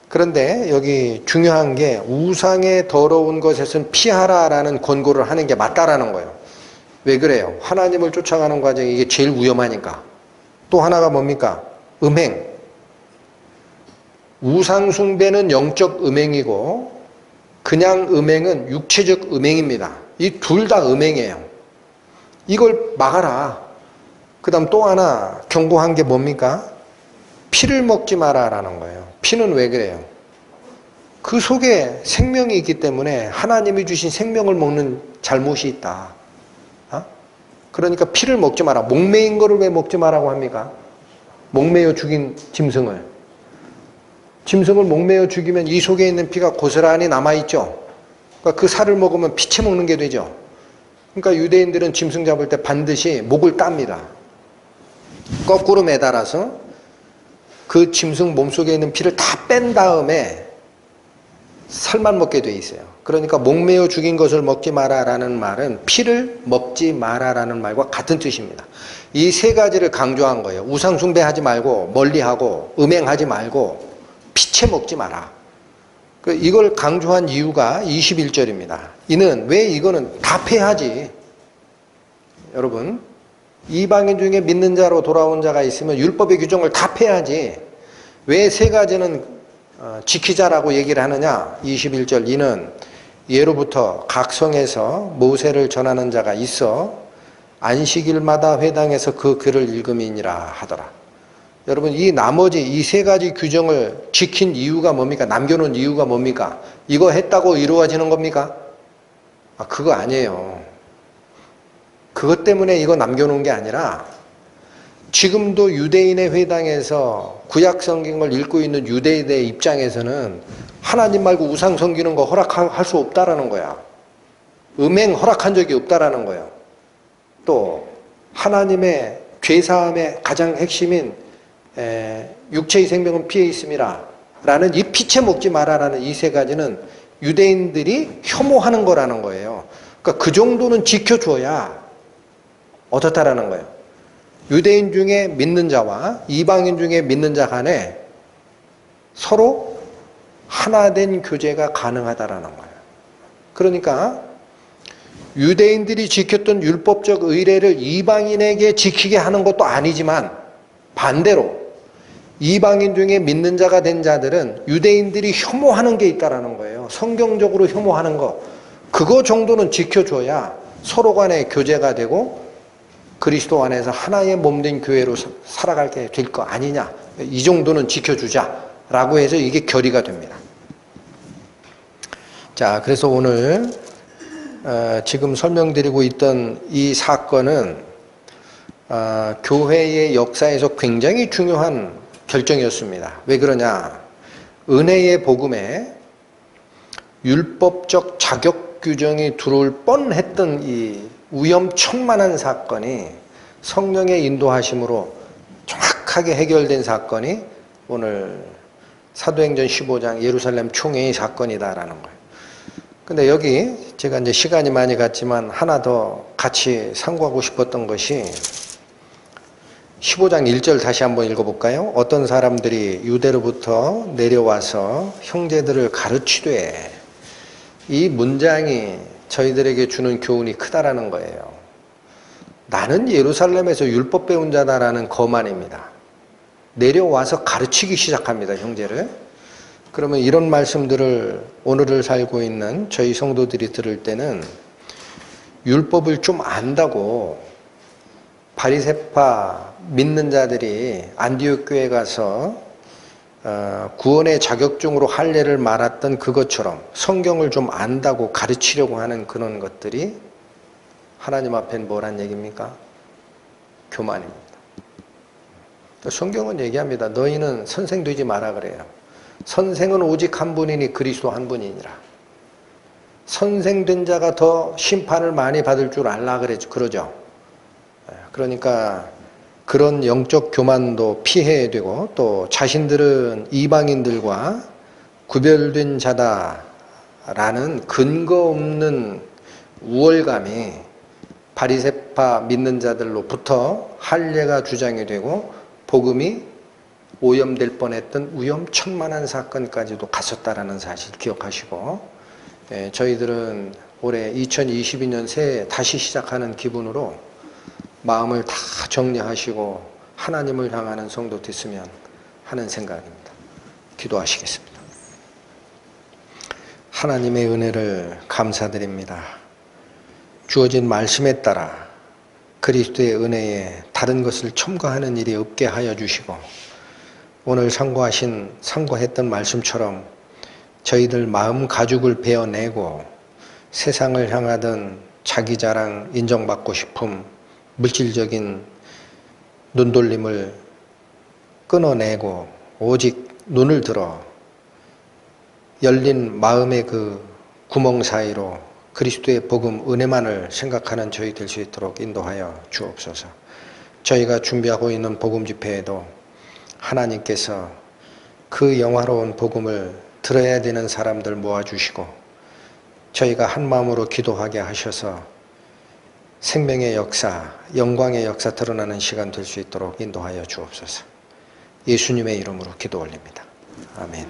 그런데 여기 중요한 게 우상의 더러운 것에선 피하라라는 권고를 하는 게 맞다라는 거예요. 왜 그래요? 하나님을 쫓아가는 과정이 이게 제일 위험하니까. 또 하나가 뭡니까? 음행. 우상숭배는 영적 음행이고 그냥 음행은 육체적 음행입니다. 이 둘 다 음행이에요. 이걸 막아라. 그 다음 또 하나 경고한 게 뭡니까? 피를 먹지 마라라는 거예요. 피는 왜 그래요? 그 속에 생명이 있기 때문에 하나님이 주신 생명을 먹는 잘못이 있다. 그러니까 피를 먹지 마라. 목매인 거를 왜 먹지 마라고 합니까? 목매어 죽인 짐승을. 짐승을 목매어 죽이면 이 속에 있는 피가 고스란히 남아있죠. 그러니까 그 살을 먹으면 피채 먹는 게 되죠. 그러니까 유대인들은 짐승 잡을 때 반드시 목을 땁니다. 거꾸로 매달아서 그 짐승 몸속에 있는 피를 다 뺀 다음에 살만 먹게 돼 있어요. 그러니까 목매어 죽인 것을 먹지 마라라는 말은 피를 먹지 마라라는 말과 같은 뜻입니다. 이 세 가지를 강조한 거예요. 우상 숭배하지 말고 멀리하고 음행하지 말고 피채 먹지 마라. 이걸 강조한 이유가 21절입니다. 이는 왜 이거는 다 패하지. 여러분 이방인 중에 믿는 자로 돌아온 자가 있으면 율법의 규정을 다 패하지. 왜 세 가지는 지키자라고 얘기를 하느냐. 21절 이는 예로부터 각 성에서 모세를 전하는 자가 있어 안식일마다 회당에서 그 글을 읽음이니라 하더라. 여러분 이 나머지 이 세 가지 규정을 지킨 이유가 뭡니까? 남겨놓은 이유가 뭡니까? 이거 했다고 이루어지는 겁니까? 그거 아니에요. 그것 때문에 이거 남겨놓은 게 아니라 지금도 유대인의 회당에서 구약 성경을 읽고 있는 유대인의 입장에서는 하나님 말고 우상 섬기는 거 허락할 수 없다라는 거야. 음행 허락한 적이 없다라는 거예요. 또 하나님의 죄사함의 가장 핵심인 육체의 생명은 피에 있음이라 라는 이 피채 먹지 마라라는 이 세 가지는 유대인들이 혐오하는 거라는 거예요. 그러니까 그 정도는 지켜줘야 어떻다라는 거예요. 유대인 중에 믿는 자와 이방인 중에 믿는 자 간에 서로 하나된 교제가 가능하다라는 거예요. 그러니까 유대인들이 지켰던 율법적 의례를 이방인에게 지키게 하는 것도 아니지만 반대로 이방인 중에 믿는 자가 된 자들은 유대인들이 혐오하는 게 있다라는 거예요. 성경적으로 혐오하는 거. 그거 정도는 지켜줘야 서로 간에 교제가 되고 그리스도 안에서 하나의 몸된 교회로 살아가게 될 거 아니냐. 이 정도는 지켜주자라고 해서 이게 결의가 됩니다. 자, 그래서 오늘 지금 설명드리고 있던 이 사건은 교회의 역사에서 굉장히 중요한 결정이었습니다. 왜 그러냐? 은혜의 복음에 율법적 자격 규정이 들어올 뻔했던 이 위험천만한 사건이 성령의 인도하심으로 정확하게 해결된 사건이 오늘 사도행전 15장 예루살렘 총회의 사건이다라는 거예요. 근데 여기 제가 이제 시간이 많이 갔지만 하나 더 같이 상고하고 싶었던 것이 15장 1절 다시 한번 읽어볼까요? 어떤 사람들이 유대로부터 내려와서 형제들을 가르치되, 이 문장이 저희들에게 주는 교훈이 크다라는 거예요. 나는 예루살렘에서 율법 배운 자다라는 거만입니다. 내려와서 가르치기 시작합니다, 형제를. 그러면 이런 말씀들을 오늘을 살고 있는 저희 성도들이 들을 때는 율법을 좀 안다고 바리새파 믿는 자들이 안디옥 교회 가서 구원의 자격증으로 할례를 말았던 그것처럼 성경을 좀 안다고 가르치려고 하는 그런 것들이 하나님 앞엔 뭐란 얘기입니까? 교만입니다. 성경은 얘기합니다. 너희는 선생 되지 마라 그래요. 선생은 오직 한 분이니 그리스도 한 분이니라. 선생된 자가 더 심판을 많이 받을 줄 알라 그러죠. 그러니까 그런 영적 교만도 피해야 되고, 또 자신들은 이방인들과 구별된 자다라는 근거 없는 우월감이 바리새파 믿는 자들로부터 할례가 주장이 되고 복음이 오염될 뻔했던 위험천만한 사건까지도 갔었다라는 사실 기억하시고, 저희들은 올해 2022년 새해 다시 시작하는 기분으로 마음을 다 정리하시고 하나님을 향하는 성도 됐으면 하는 생각입니다. 기도하시겠습니다. 하나님의 은혜를 감사드립니다. 주어진 말씀에 따라 그리스도의 은혜에 다른 것을 첨가하는 일이 없게 하여 주시고, 오늘 상고했던 말씀처럼 저희들 마음 가죽을 베어내고 세상을 향하던 자기자랑, 인정받고 싶음, 물질적인 눈돌림을 끊어내고 오직 눈을 들어 열린 마음의 그 구멍 사이로 그리스도의 복음, 은혜만을 생각하는 저희 될 수 있도록 인도하여 주옵소서. 저희가 준비하고 있는 복음 집회에도 하나님께서 그 영화로운 복음을 들어야 되는 사람들 모아주시고 저희가 한 마음으로 기도하게 하셔서 생명의 역사, 영광의 역사 드러나는 시간 될 수 있도록 인도하여 주옵소서. 예수님의 이름으로 기도 올립니다. 아멘.